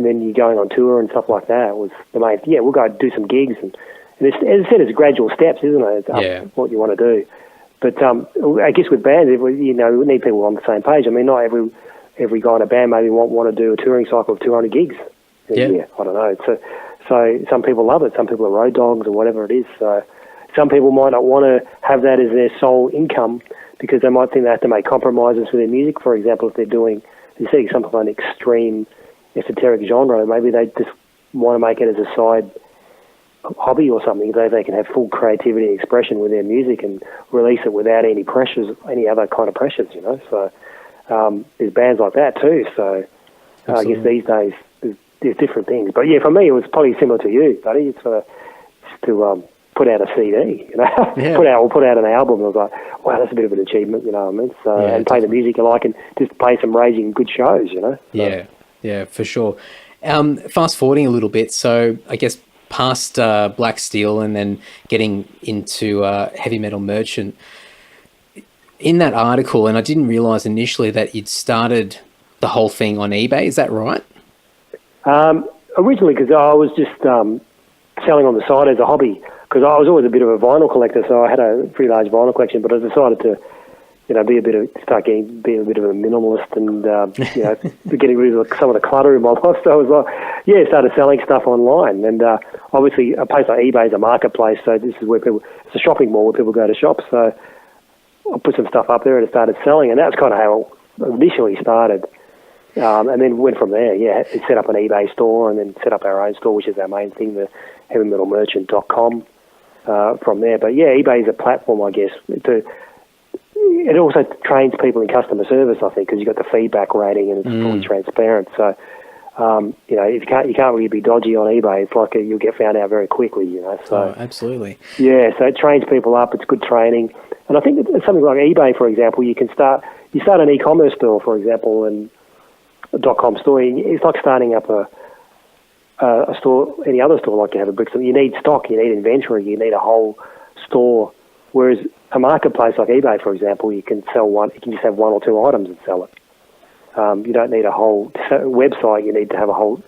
then you're going on tour and stuff like that was the main. Yeah, we'll go do some gigs, and it's, as I said, it's gradual steps, isn't it? It's up what you want to do. But I guess with bands, we need people on the same page. I mean, not every guy in a band maybe want to do a touring cycle of 200 gigs a year. I don't know. So some people love it. Some people are road dogs or whatever it is. So some people might not want to have that as their sole income because they might think they have to make compromises with their music. For example, if they're doing, you see something like an extreme esoteric genre, maybe they just want to make it as a side hobby or something, so they can have full creativity and expression with their music and release it without any pressures, any other kind of pressures, you know. So there's bands like that too. So I guess these days there's different things. But yeah, for me it was probably similar to you, buddy. It's just to put out a CD, you know, put out an album. I was like, wow, that's a bit of an achievement, you know what I mean? So and play the music I like and just play some raging good shows, you know. So. Yeah, for sure. Fast forwarding a little bit, so I guess past Black Steel and then getting into Heavy Metal Merchant. In that article, and I didn't realise initially that you'd started the whole thing on eBay. Is that right? Originally, because I was just selling on the side as a hobby, because I was always a bit of a vinyl collector, so I had a pretty large vinyl collection, but I decided to, you know, be a bit of a minimalist and, you know, getting rid of some of the clutter in my life. So I was like, started selling stuff online. And obviously a place like eBay is a marketplace, so this is where it's a shopping mall where people go to shop. So I put some stuff up there and it started selling, and that's kind of how it initially started. And then went from there, set up an eBay store and then set up our own store, which is our main thing, the heavymetalmerchant.com from there. But eBay is a platform, I guess, it also trains people in customer service, I think, because you've got the feedback rating and it's fully transparent. So, you know, if you can't really be dodgy on eBay, it's like you'll get found out very quickly, you know. So, absolutely. Yeah, so it trains people up. It's good training. And I think it's something like eBay, for example, you start an e-commerce store, for example, and a .com store. It's like starting up a store, any other store, like you have a bricks. You need stock, you need inventory, you need a whole store. Whereas a marketplace like eBay, for example, you can just have one or two items and sell it. You don't need a whole website. You need to have a whole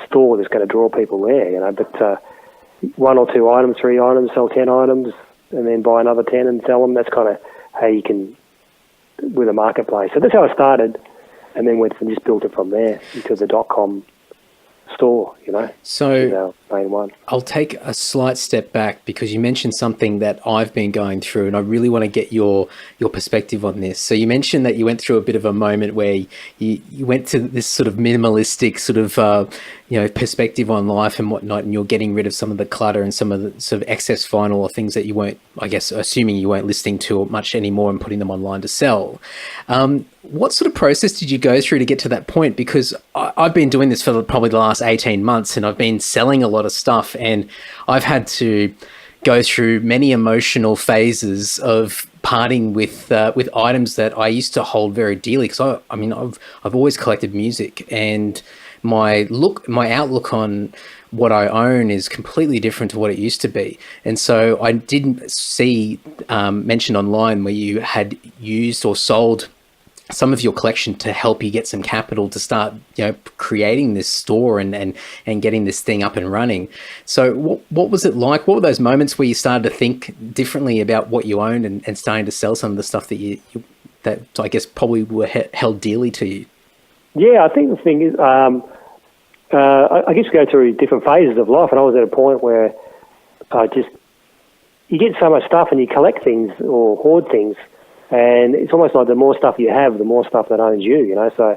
store that's going to draw people there, you know. But one or two items, 3 items, sell 10 items, and then buy another 10 and sell them. That's kind of how you can with a marketplace. So that's how I started, and then just built it from there into the .com store, you know. So main one. I'll take a slight step back because you mentioned something that I've been going through, and I really want to get your perspective on this. So you mentioned that you went through a bit of a moment where you went to this sort of minimalistic sort of perspective on life and whatnot, and you're getting rid of some of the clutter and some of the sort of excess vinyl or things that you weren't, I guess, assuming you weren't listening to much anymore and putting them online to sell. What sort of process did you go through to get to that point? Because I've been doing this for probably the last 18 months and I've been selling a lot of stuff, and I've had to go through many emotional phases of parting with items that I used to hold very dearly. Because I've always collected music, and my outlook on what I own is completely different to what it used to be. And so I didn't see mentioned online where you had used or sold some of your collection to help you get some capital to start, creating this store and getting this thing up and running. So what was it like? What were those moments where you started to think differently about what you owned and starting to sell some of the stuff that that I guess probably were held dearly to you? Yeah, I think the thing is, I guess we go through different phases of life, and I was at a point where you get so much stuff and you collect things or hoard things, and it's almost like the more stuff you have, the more stuff that owns you, you know. So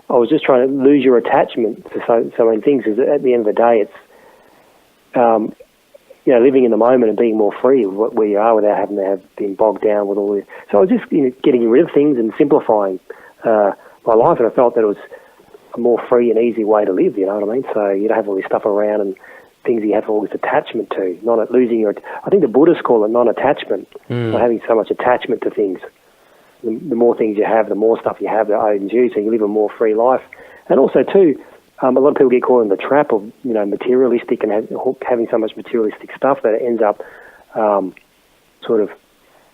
I was just trying to lose your attachment to so many things, because at the end of the day, it's, living in the moment and being more free of where you are without having to have been bogged down with all this. So I was just getting rid of things and simplifying my life, and I felt that it was a more free and easy way to live, you know what I mean? So you don't have all this stuff around and things you have all this attachment to, not losing your... I think the Buddhists call it non-attachment, not having so much attachment to things. The more things you have, the more stuff you have that owns you, so you live a more free life. And also, too, a lot of people get caught in the trap of, materialistic and having so much materialistic stuff that it ends up sort of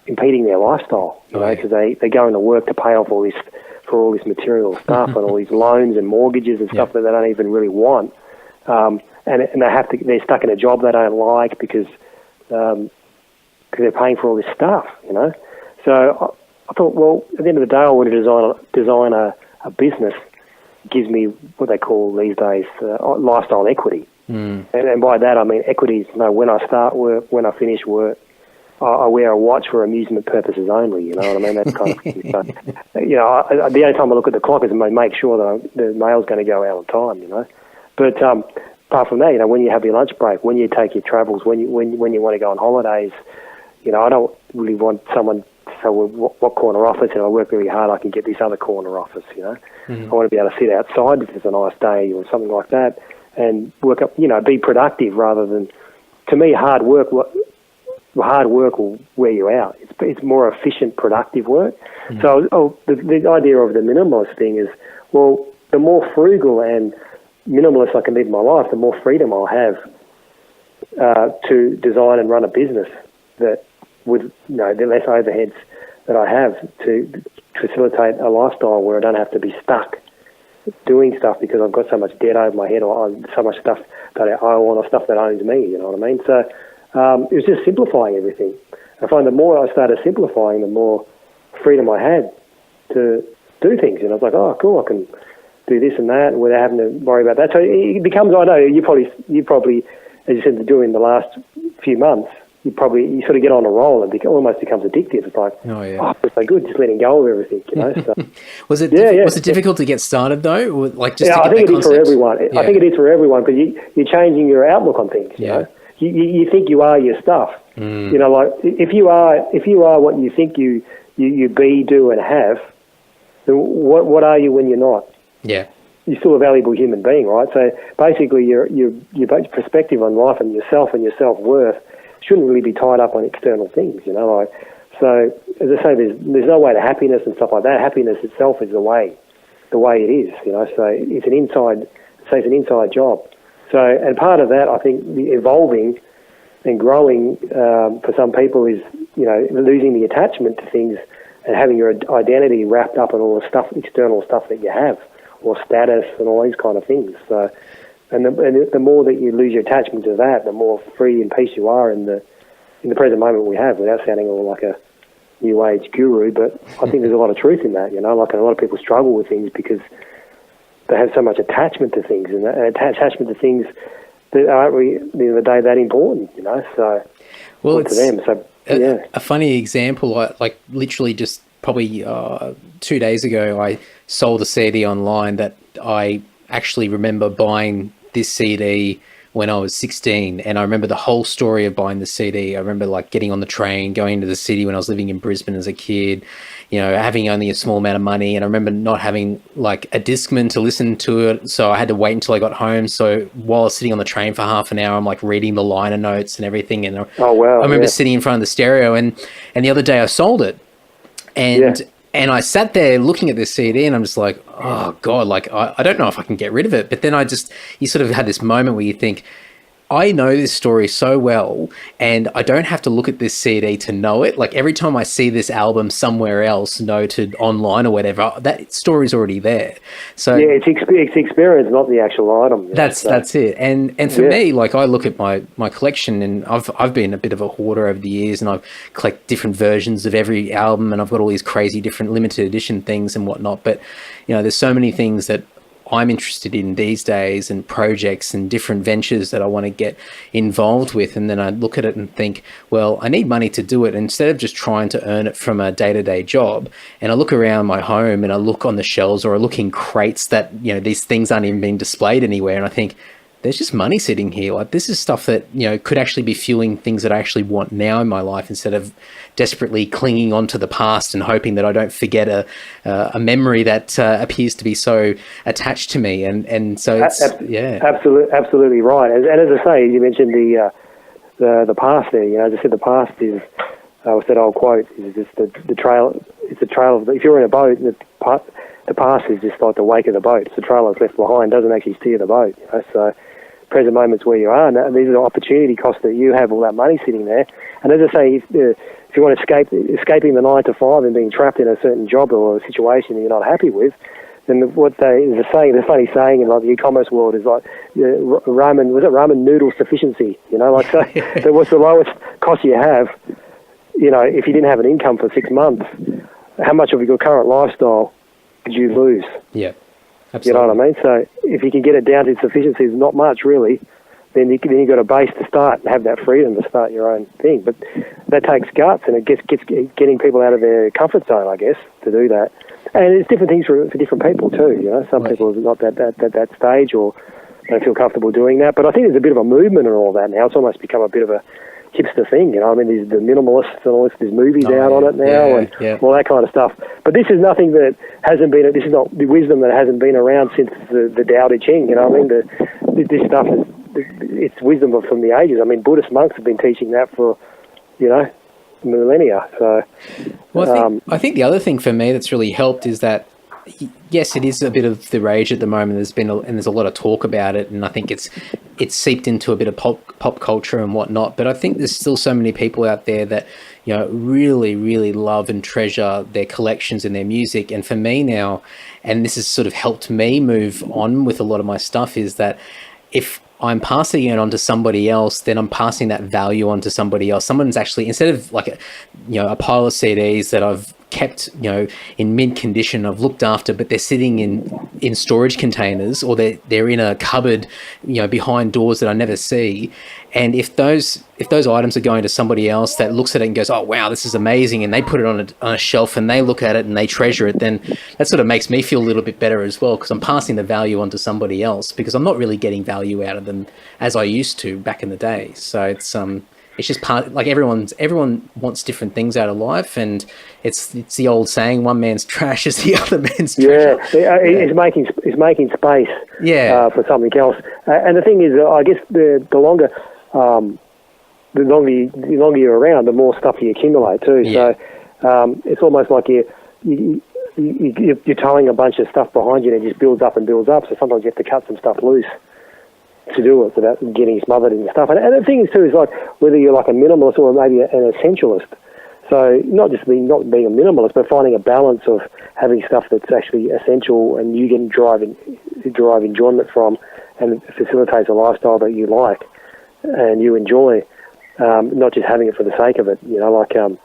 impeding their lifestyle, you know, because they go into work to pay off all this material stuff and all these loans and mortgages and stuff that they don't even really want. And they're stuck in a job they don't like because they're paying for all this stuff, you know. So I thought, well, at the end of the day, I want to design a business that gives me what they call these days lifestyle equity. And by that I mean equity is, when I start work, when I finish work, I wear a watch for amusement purposes only, you know what I mean? That kind of thing. So, the only time I look at the clock is to make sure that the mail's going to go out on time, you know. But apart from that, when you have your lunch break, when you take your travels, when you want to go on holidays, I don't really want someone so what corner office, and I work really hard, I can get this other corner office, you know. I want to be able to sit outside if it's a nice day or something like that and work up, you know, be productive rather than, to me, hard work will wear you out. It's more efficient, productive work. So the idea of the minimalist thing is, well, the more frugal and minimalist I can live my life, the more freedom I'll have to design and run a business that with, you know, the less overheads that I have to facilitate a lifestyle where I don't have to be stuck doing stuff because I've got so much debt over my head or so much stuff that I owe or stuff that owns me, you know what I mean? So it was just simplifying everything. I find the more I started simplifying, the more freedom I had to do things. And I was like, oh, cool, I can do this and that without having to worry about that. So it becomes, I know, you probably, as you said, doing the last few months, you sort of get on a roll and almost becomes addictive. It's like, it's so good, just letting go of everything, you know. So, was it difficult to get started though? Or like just I think it is for everyone. Yeah. I think it is for everyone because you're changing your outlook on things. You know, you think you are your stuff. You know, like if you are what you think you be, do, and have, then what are you when you're not? Yeah. You're still a valuable human being, right? So basically, your perspective on life and yourself and your self-worth shouldn't really be tied up on external things, you know. Like, so as I say, there's no way to happiness and stuff like that. Happiness itself is the way it is, you know. So it's an inside job. So, and part of that, I think, the evolving and growing for some people is, you know, losing the attachment to things and having your identity wrapped up in all the stuff, external stuff that you have, or status and all these kind of things. So, and the more that you lose your attachment to that, the more free and peace you are in the present moment we have, without sounding all like a new age guru. But I think there's a lot of truth in that, you know. Like, a lot of people struggle with things because they have so much attachment to things, and attachment to things that aren't really, at the end of the day, that important, you know. So, well, it's to them. So, a funny example, like literally just probably 2 days ago, I sold a CD online that I actually remember buying this CD when I was 16, and I remember the whole story of buying the CD. I remember like getting on the train, going into the city when I was living in Brisbane as a kid, you know, having only a small amount of money, and I remember not having like a Discman to listen to it, so I had to wait until I got home. So while I was sitting on the train for half an hour, I'm like reading the liner notes and everything, and I remember sitting in front of the stereo, and the other day I sold it, and I sat there looking at this CD, and I'm just like, oh God, like I don't know if I can get rid of it. But then you sort of had this moment where you think, I know this story so well, and I don't have to look at this CD to know it. Like, every time I see this album somewhere else, noted online or whatever, that story's already there. So yeah, it's experience, not the actual item. That's it. And for me, like, I look at my collection, and I've been a bit of a hoarder over the years, and I've collected different versions of every album, and I've got all these crazy different limited edition things and whatnot. But, you know, there's so many things that I'm interested in these days, and projects and different ventures that I want to get involved with. And then I look at it and think, well, I need money to do it, instead of just trying to earn it from a day-to-day job. And I look around my home, and I look on the shelves, or I look in crates that, you know, these things aren't even being displayed anywhere. And I think, there's just money sitting here. Like, this is stuff that, you know, could actually be fueling things that I actually want now in my life, instead of desperately clinging on to the past and hoping that I don't forget a memory that appears to be so attached to me. And so it's, absolutely right. And as I say, you mentioned the past there. You know, as I said, the past is, what's that old quote? Is just the trail. It's a trail of, if you're in a boat, the past is just like the wake of the boat. It's the trail that's left behind, doesn't actually steer the boat. You know? So present moment's where you are, and these are the opportunity costs that you have, all that money sitting there. And as I say, if you want to escaping the 9 to 5 and being trapped in a certain job or a situation that you're not happy with, then the funny saying in like the e-commerce world is like ramen noodle sufficiency. You know, like, so what's the lowest cost you have? You know, if you didn't have an income for 6 months, how much of your current lifestyle could you lose? Yeah, absolutely. You know what I mean? So if you can get it down to sufficiency, is not much really, then you've got a base to start and have that freedom to start your own thing. But that takes guts, and it gets getting people out of their comfort zone, I guess, to do that. And it's different things for different people too. You know, some people are not that stage, or don't feel comfortable doing that. But I think there's a bit of a movement and all that now. It's almost become a bit of a hipster thing, you know. I mean, there's the minimalists and all this. There's movies out on it now and all that kind of stuff. But this is nothing that hasn't been. This is not the wisdom that hasn't been around since the Tao Te Ching. You know, I mean, this stuff is it's wisdom from the ages. I mean, Buddhist monks have been teaching that for, you know, millennia. So, well, I think the other thing for me that's really helped is that, yes, it is a bit of the rage at the moment. There's a lot of talk about it, and I think it's seeped into a bit of pop culture and whatnot. But I think there's still so many people out there that, you know, really, really love and treasure their collections and their music. And for me now, and this has sort of helped me move on with a lot of my stuff, is that if I'm passing it on to somebody else, then I'm passing that value on to somebody else. Someone's actually, instead of like a pile of CDs that I've kept, you know, in mint condition, I've looked after, but they're sitting in storage containers, or they're in a cupboard, you know, behind doors that I never see. And if those items are going to somebody else that looks at it and goes, oh wow, this is amazing, and they put it on a shelf and they look at it and they treasure it, then that sort of makes me feel a little bit better as well, because I'm passing the value on to somebody else, because I'm not really getting value out of them as I used to back in the day. So it's just part, like everyone wants different things out of life, and it's the old saying, one man's trash is the other man's treasure. It's making space for something else. And the thing is, I guess the longer you're around, the more stuff you accumulate too. Yeah. So it's almost like you're towing a bunch of stuff behind you, and it just builds up and builds up. So sometimes you have to cut some stuff loose to do it without getting smothered in stuff. And the thing is too, is like whether you're like a minimalist or maybe an essentialist. So not being a minimalist, but finding a balance of having stuff that's actually essential and you can derive enjoyment from, and it facilitates a lifestyle that you like and you enjoy, not just having it for the sake of it, you know, like, so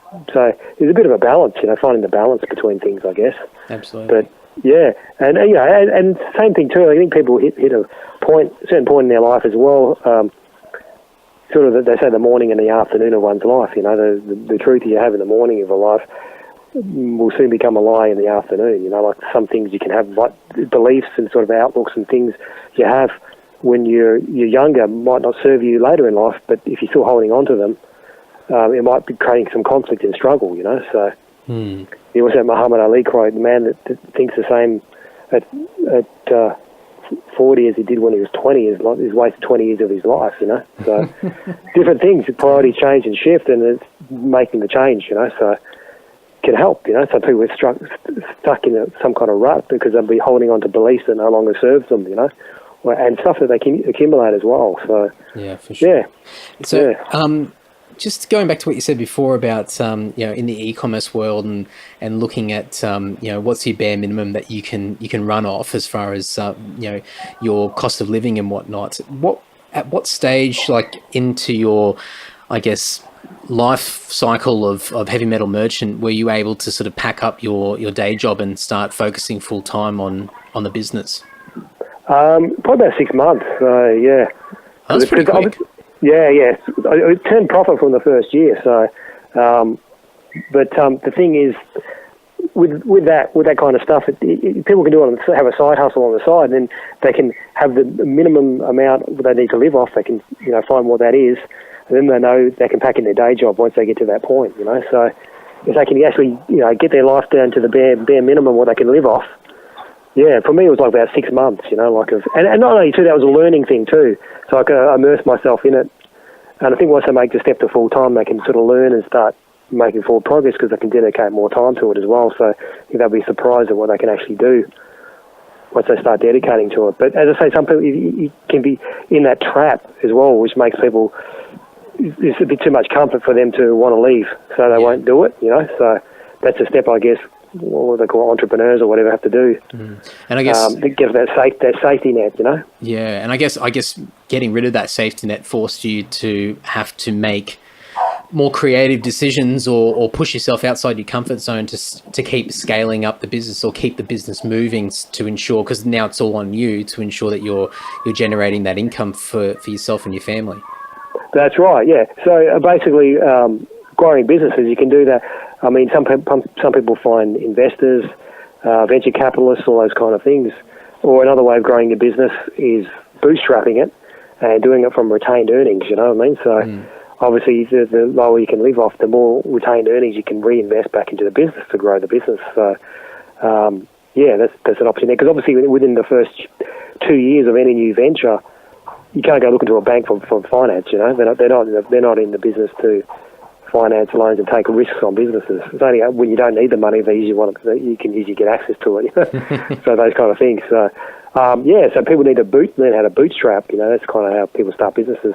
there's a bit of a balance, you know, finding the balance between things, I guess. Absolutely. But yeah, and you know, and same thing too. I think people hit a certain point in their life as well. Sort of, they say the morning and the afternoon of one's life. You know, the truth you have in the morning of a life will soon become a lie in the afternoon. You know, like some things you can have, like beliefs and sort of outlooks and things you have when you're younger might not serve you later in life. But if you're still holding on to them, it might be creating some conflict and struggle. You know, so. You also have Muhammad Ali quote, the man that thinks the same at 40 as he did when he was 20 is wasted 20 years of his life, you know. So different things, priorities change and shift, and it's making the change, you know, so it can help, you know. Some people are stuck in some kind of rut because they'll be holding on to beliefs that no longer serves them, you know, and stuff that they can accumulate as well. So yeah, for sure. Yeah. So yeah. Just going back to what you said before about, you know, in the e-commerce world and looking at, you know, what's your bare minimum that you can run off as far as, you know, your cost of living and whatnot. At what stage, like into your, I guess, life cycle of heavy metal merchant, were you able to sort of pack up your day job and start focusing full time on the business? Probably about 6 months. Yeah. Oh, that's pretty quick. Yeah. I turned profit from the first year. So, but the thing is, with that kind of stuff, people can do it, have a side hustle on the side, and then they can have the minimum amount they need to live off. They can, you know, find what that is, and then they know they can pack in their day job once they get to that point. You know, so if they can actually, you know, get their life down to the bare minimum what they can live off. Yeah, for me it was like about 6 months, you know, and not only too, that was a learning thing too. So I could immerse myself in it, and I think once they make the step to full time, they can sort of learn and start making forward progress because they can dedicate more time to it as well. So I think they'll be surprised at what they can actually do once they start dedicating to it. But as I say, some people you can be in that trap as well, which makes people, it's a bit too much comfort for them to want to leave, so they won't do it, you know. So that's a step, I guess, what they call entrepreneurs or whatever have to do. And I guess to get that safety net, you know. Yeah, and I guess getting rid of that safety net forced you to have to make more creative decisions or push yourself outside your comfort zone to keep scaling up the business or keep the business moving, to ensure, because now it's all on you to ensure that you're generating that income for yourself and your family. That's right. Yeah. So basically, growing businesses, you can do that. I mean, some people find investors, venture capitalists, all those kind of things. Or another way of growing your business is bootstrapping it and doing it from retained earnings, you know what I mean? So obviously the lower you can live off, the more retained earnings you can reinvest back into the business to grow the business. So, that's an option there. Because obviously within the first 2 years of any new venture, you can't go looking to a bank for finance. You know, they're not in the business to finance loans and take risks on businesses. It's only when you don't need the money that you can usually get access to it. You know? So those kind of things. So so people need to learn how to bootstrap. You know, that's kind of how people start businesses.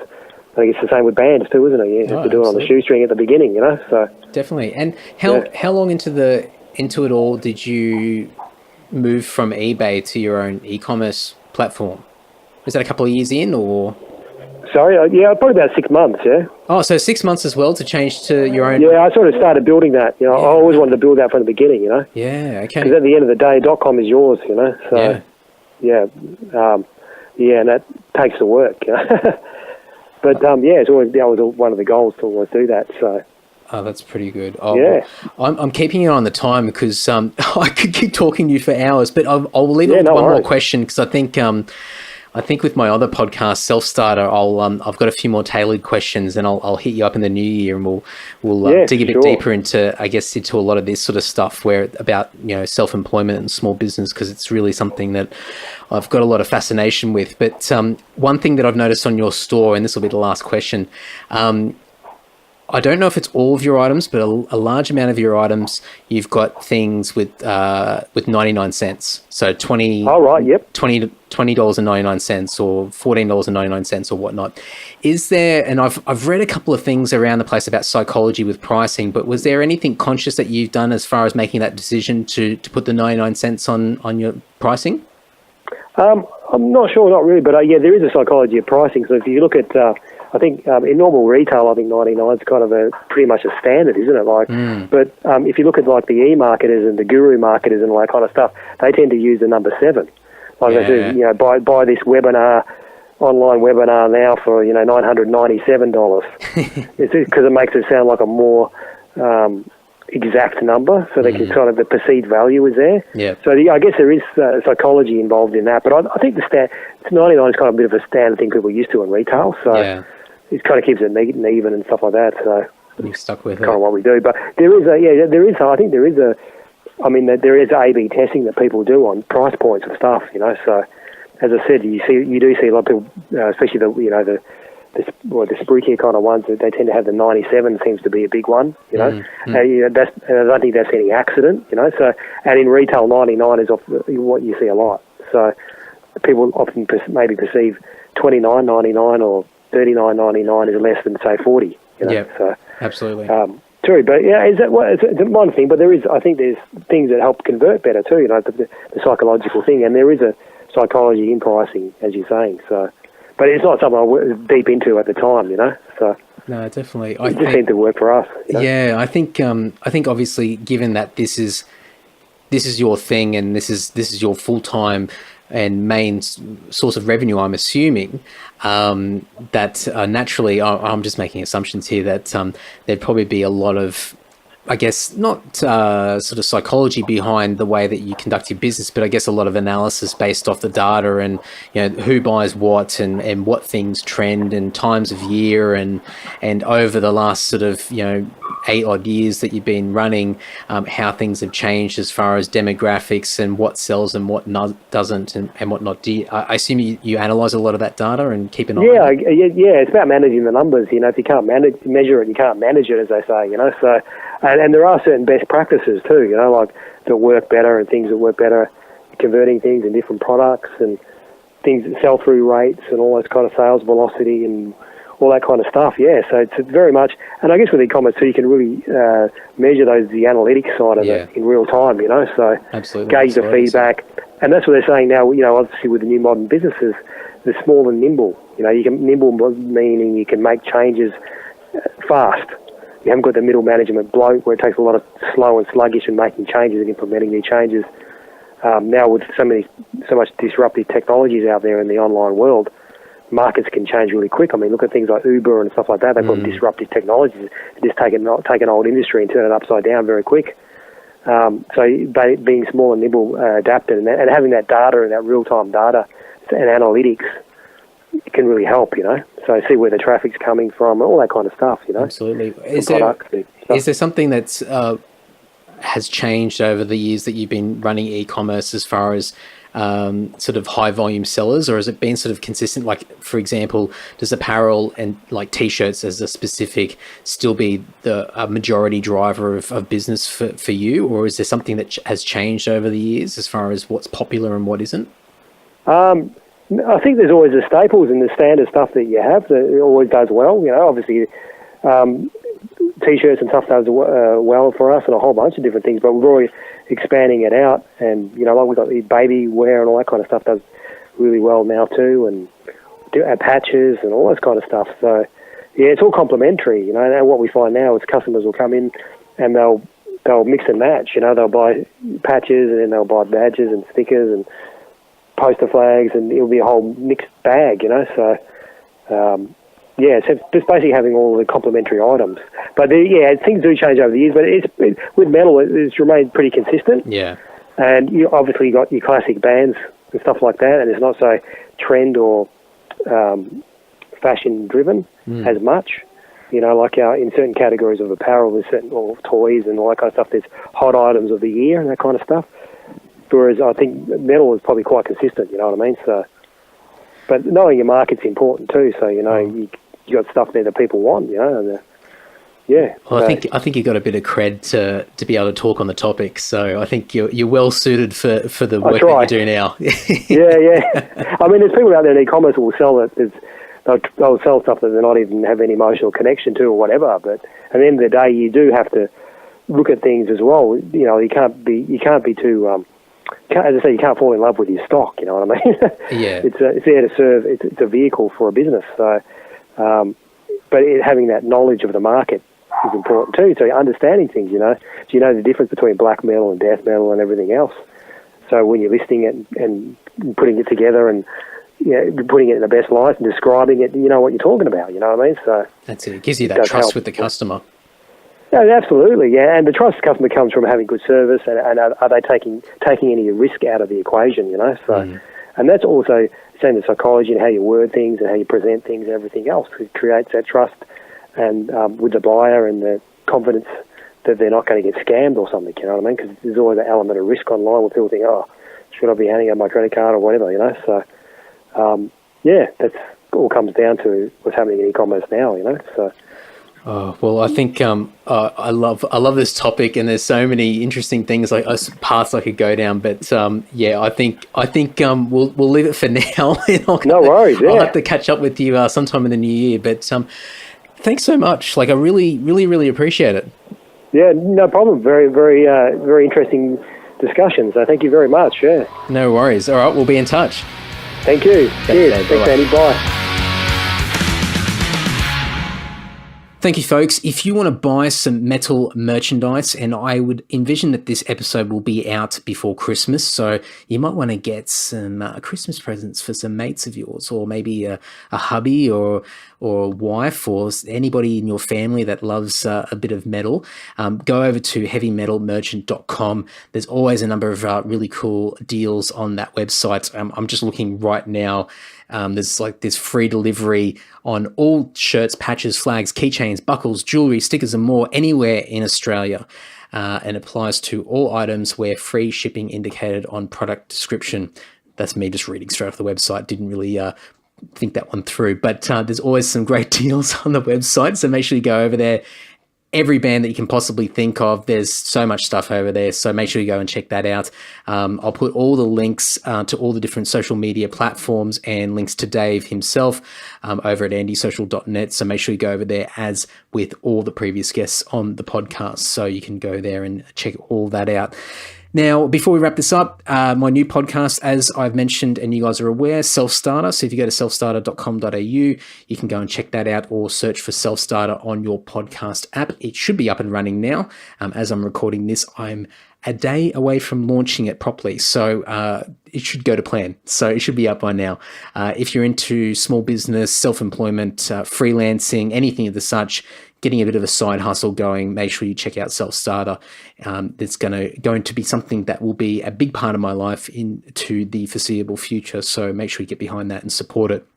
I think it's the same with bands too, isn't it? You have to do it on the shoestring at the beginning. You know, so definitely. And how long into it all did you move from eBay to your own e-commerce platform? Was that a couple of years in, or? Sorry, probably about 6 months, yeah. Oh, so 6 months as well to change to your own? Yeah, I sort of started building that. You know, I always wanted to build that from the beginning, you know. Yeah, okay. Because at the end of the day, .com is yours, you know. So, and that takes the work, you know. But, it's always, that was one of the goals to always do that, so. Oh, that's pretty good. Oh, yeah. Well, I'm keeping it on the time because I could keep talking to you for hours, but I'll leave it with one more question because I think with my other podcast, Self Starter, I've got a few more tailored questions, and I'll hit you up in the new year, and we'll dig a bit deeper into a lot of this sort of stuff about self-employment and small business, because it's really something that I've got a lot of fascination with. But one thing that I've noticed on your store, and this will be the last question. I don't know if it's all of your items, but a large amount of your items, you've got things with 99 cents. So $20.99 or $14.99 or whatnot. Is there, and I've read a couple of things around the place about psychology with pricing, but was there anything conscious that you've done as far as making that decision to put the 99 cents on your pricing? I'm not sure, not really, but there is a psychology of pricing. So if you look at, I think in normal retail, I think 99 is kind of pretty much a standard, isn't it? But if you look at like the e-marketers and the guru marketers and all that kind of stuff, they tend to use the number 7. Like they do, buy this online webinar now for $997. It's because it makes it sound like a more exact number, so they can kind of, the perceived value is there. Yeah. So I guess there is psychology involved in that, but I think 99 is kind of a bit of a standard thing people are used to in retail. So it kind of keeps it neat and even and stuff like that. So you've stuck with kind of what we do. But there is there is A/B testing that people do on price points and stuff. So as I said, you do see a lot of people, especially the spruikier kind of ones, they tend to have the 97 seems to be a big one, I don't think that's any accident, So, and in retail, 99 is what you see a lot. So people often maybe perceive $29.99 or $39.99 is less than say 40. So absolutely. True, but it's one thing. But I think there's things that help convert better too. The psychological thing, and there is a psychology in pricing, as you're saying. So. But it's not something I was deep into at the time, So no, definitely. It just seemed to work for us. Yeah, I think obviously, given that this is your thing and this is your full-time and main source of revenue, I'm assuming that naturally, I'm just making assumptions here that there'd probably be a lot of, I guess, not sort of psychology behind the way that you conduct your business, but I guess a lot of analysis based off the data and, who buys what and what things trend and times of year and over the last sort of, 8 odd years that you've been running, how things have changed as far as demographics and what sells and what doesn't and what not. I assume you analyze a lot of that data and keep an eye on it? Yeah, it's about managing the numbers. If you can't measure it, you can't manage it, as they say, So, and there are certain best practices too, like that work better and things that work better, converting things in different products and things, sell-through rates and all those kind of sales velocity and all that kind of stuff, So it's very much, and I guess with e-commerce too, you can really measure the analytics side of it in real time, So absolutely, gauge the feedback. And that's what they're saying now, obviously with the new modern businesses, they're small and nimble. Nimble meaning you can make changes fast. You haven't got the middle management bloat where it takes a lot of slow and sluggish in making changes and implementing new changes. Now with so much disruptive technologies out there in the online world, markets can change really quick. I mean, look at things like Uber and stuff like that. They've got disruptive technologies. They just take an old industry and turn it upside down very quick. So being small and nimble, adapted, and having that data and that real-time data and analytics, it can really help, So see where the traffic's coming from, all that kind of stuff, Absolutely. Is there something that's has changed over the years that you've been running e-commerce as far as sort of high volume sellers, or has it been sort of consistent? Like, for example, does apparel and like t-shirts as a specific still be the majority driver of business for you, or is there something that has changed over the years as far as what's popular and what isn't? I think there's always the staples and the standard stuff that you have that it always does well. Obviously, t-shirts and stuff does well for us and a whole bunch of different things, but we're always expanding it out. And, like we've got the baby wear and all that kind of stuff does really well now too, and patches and all this kind of stuff. So, yeah, it's all complementary, and what we find now is customers will come in and they'll mix and match, they'll buy patches and then they'll buy badges and stickers and poster flags, and it'll be a whole mixed bag, So, so just basically having all the complementary items. But things do change over the years. But with metal, it's remained pretty consistent. Yeah. And you obviously got your classic bands and stuff like that, and it's not so trend or fashion driven as much. Like in certain categories of apparel, there's certain toys and all that kind of stuff. There's hot items of the year and that kind of stuff. Whereas I think metal is probably quite consistent, you know what I mean? So, but knowing your market's important too. So you got stuff there that people want, and yeah. Well, I think you got a bit of cred to be able to talk on the topic. So I think you're well suited for the work that you do now. yeah. I mean, there's people out there in e-commerce who will sell it. They'll sell stuff that they're not even have any emotional connection to or whatever. But at the end of the day, you do have to look at things as well. You can't be too. As I say, you can't fall in love with your stock. You know what I mean? Yeah. It's there to serve. It's a vehicle for a business. So, but having that knowledge of the market is important too. So understanding things. Do you know the difference between black metal and death metal and everything else? So when you're listing it and putting it together and putting it in the best light and describing it, you know what you're talking about. You know what I mean? So that's it. It gives you that trust with the customer. Yeah, absolutely, yeah. And the trust of the customer comes from having good service and are they taking any risk out of the equation, So, and that's also saying the psychology and how you word things and how you present things and everything else. It creates that trust and with the buyer and the confidence that they're not going to get scammed or something, you know what I mean? Because there's always an element of risk online where people think, should I be handing out my credit card or whatever, So, that's all comes down to what's happening in e-commerce now, So. Oh, well, I think I love this topic, and there's so many interesting things paths I could go down. But I think we'll leave it for now. No worries. Yeah. I'll have to catch up with you sometime in the new year. But thanks so much. I really, really, really appreciate it. Yeah, no problem. Very, very, very interesting discussion. So thank you very much. Yeah. No worries. All right, we'll be in touch. Thank you. Cheers. Thanks, Andy. Bye. Thank you, folks. If you want to buy some metal merchandise, and I would envision that this episode will be out before Christmas, so you might want to get some Christmas presents for some mates of yours, or maybe a hubby or a wife or anybody in your family that loves a bit of metal. Go over to heavymetalmerchant.com. There's always a number of really cool deals on that website. I'm just looking right now. There's free delivery on all shirts, patches, flags, keychains, buckles, jewelry, stickers, and more anywhere in Australia. And applies to all items where free shipping indicated on product description. That's me just reading straight off the website. Didn't really think that one through. But there's always some great deals on the website. So make sure you go over there. Every band that you can possibly think of, there's so much stuff over there. So make sure you go and check that out. I'll put all the links to all the different social media platforms and links to Dave himself over at andysocial.net. So make sure you go over there, as with all the previous guests on the podcast. So you can go there and check all that out. Now, before we wrap this up, my new podcast, as I've mentioned and you guys are aware, Self-Starter. So if you go to selfstarter.com.au, you can go and check that out, or search for Self-Starter on your podcast app. It should be up and running now. As I'm recording this, I'm a day away from launching it properly. So it should go to plan. So it should be up by now. If you're into small business, self-employment, freelancing, anything of the such, getting a bit of a side hustle going, make sure you check out Self-Starter. It's going to be something that will be a big part of my life into the foreseeable future. So make sure you get behind that and support it.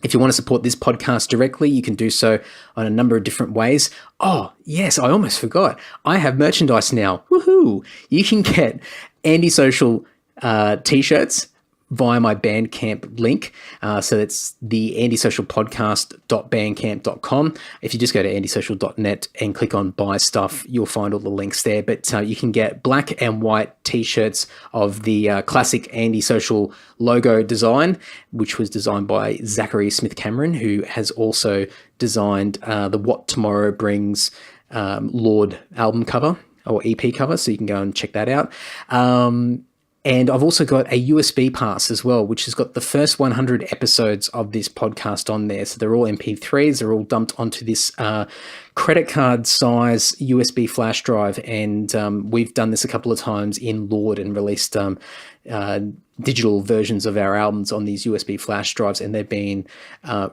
If you want to support this podcast directly, you can do so on a number of different ways. Oh, yes, I almost forgot. I have merchandise now. Woohoo! You can get Antisocial t-shirts via my Bandcamp link. So it's the antisocialpodcast.bandcamp.com. If you just go to antisocial.net and click on buy stuff, you'll find all the links there. But you can get black and white t-shirts of the classic Antisocial logo design, which was designed by Zachary Smith Cameron, who has also designed the What Tomorrow Brings Lord album cover or EP cover. So you can go and check that out. And I've also got a USB pass as well, which has got the first 100 episodes of this podcast on there. So they're all MP3s. They're all dumped onto this credit card size USB flash drive. And we've done this a couple of times in Lord and released digital versions of our albums on these USB flash drives, and they've been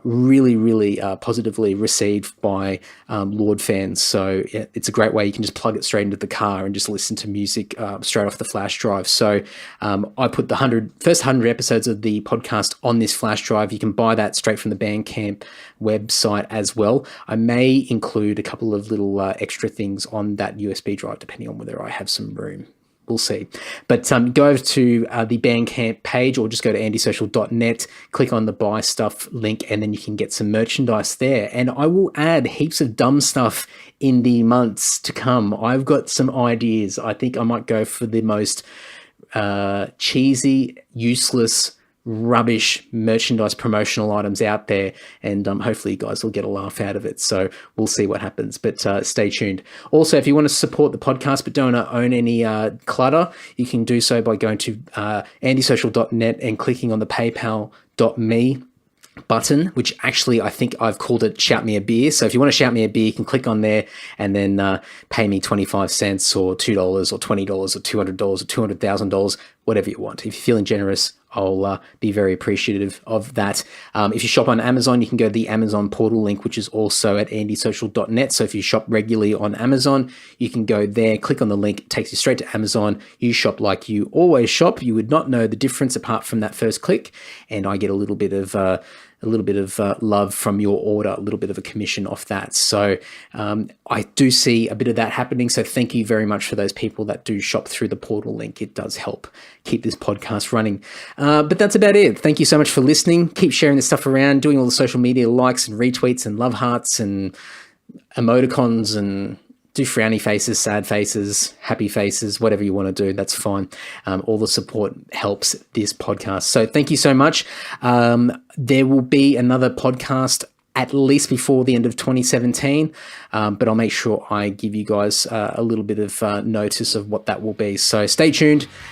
really, really positively received by Lord fans. So it's a great way. You can just plug it straight into the car and just listen to music straight off the flash drive. So I put the first 100 episodes of the podcast on this flash drive. You can buy that straight from the Bandcamp website as well. I may include a couple of little extra things on that USB drive, depending on whether I have some room. We'll see. But go over to the Bandcamp page, or just go to antisocial.net, click on the buy stuff link, and then you can get some merchandise there. And I will add heaps of dumb stuff in the months to come. I've got some ideas. I think I might go for the most cheesy, useless, rubbish merchandise promotional items out there, and hopefully you guys will get a laugh out of it. So we'll see what happens, but stay tuned. Also, if you want to support the podcast but don't own any clutter, you can do so by going to antisocial.net and clicking on the paypal.me button, which actually I think I've called it Shout Me a Beer. So if you want to shout me a beer, you can click on there and then pay me 25 cents or $2 or $20 or $200 or $200,000, whatever you want. If you're feeling generous, I'll be very appreciative of that. If you shop on Amazon, you can go to the Amazon portal link, which is also at antisocial.net. So if you shop regularly on Amazon, you can go there, click on the link, it takes you straight to Amazon. You shop like you always shop. You would not know the difference apart from that first click. And I get a little bit of love from your order, a little bit of a commission off that. So I do see a bit of that happening. So thank you very much for those people that do shop through the portal link. It does help keep this podcast running. But that's about it. Thank you so much for listening. Keep sharing this stuff around, doing all the social media likes and retweets and love hearts and emoticons, and do frowny faces, sad faces, happy faces, whatever you want to do. That's fine. All the support helps this podcast. So thank you so much. There will be another podcast at least before the end of 2017, but I'll make sure I give you guys a little bit of notice of what that will be. So stay tuned.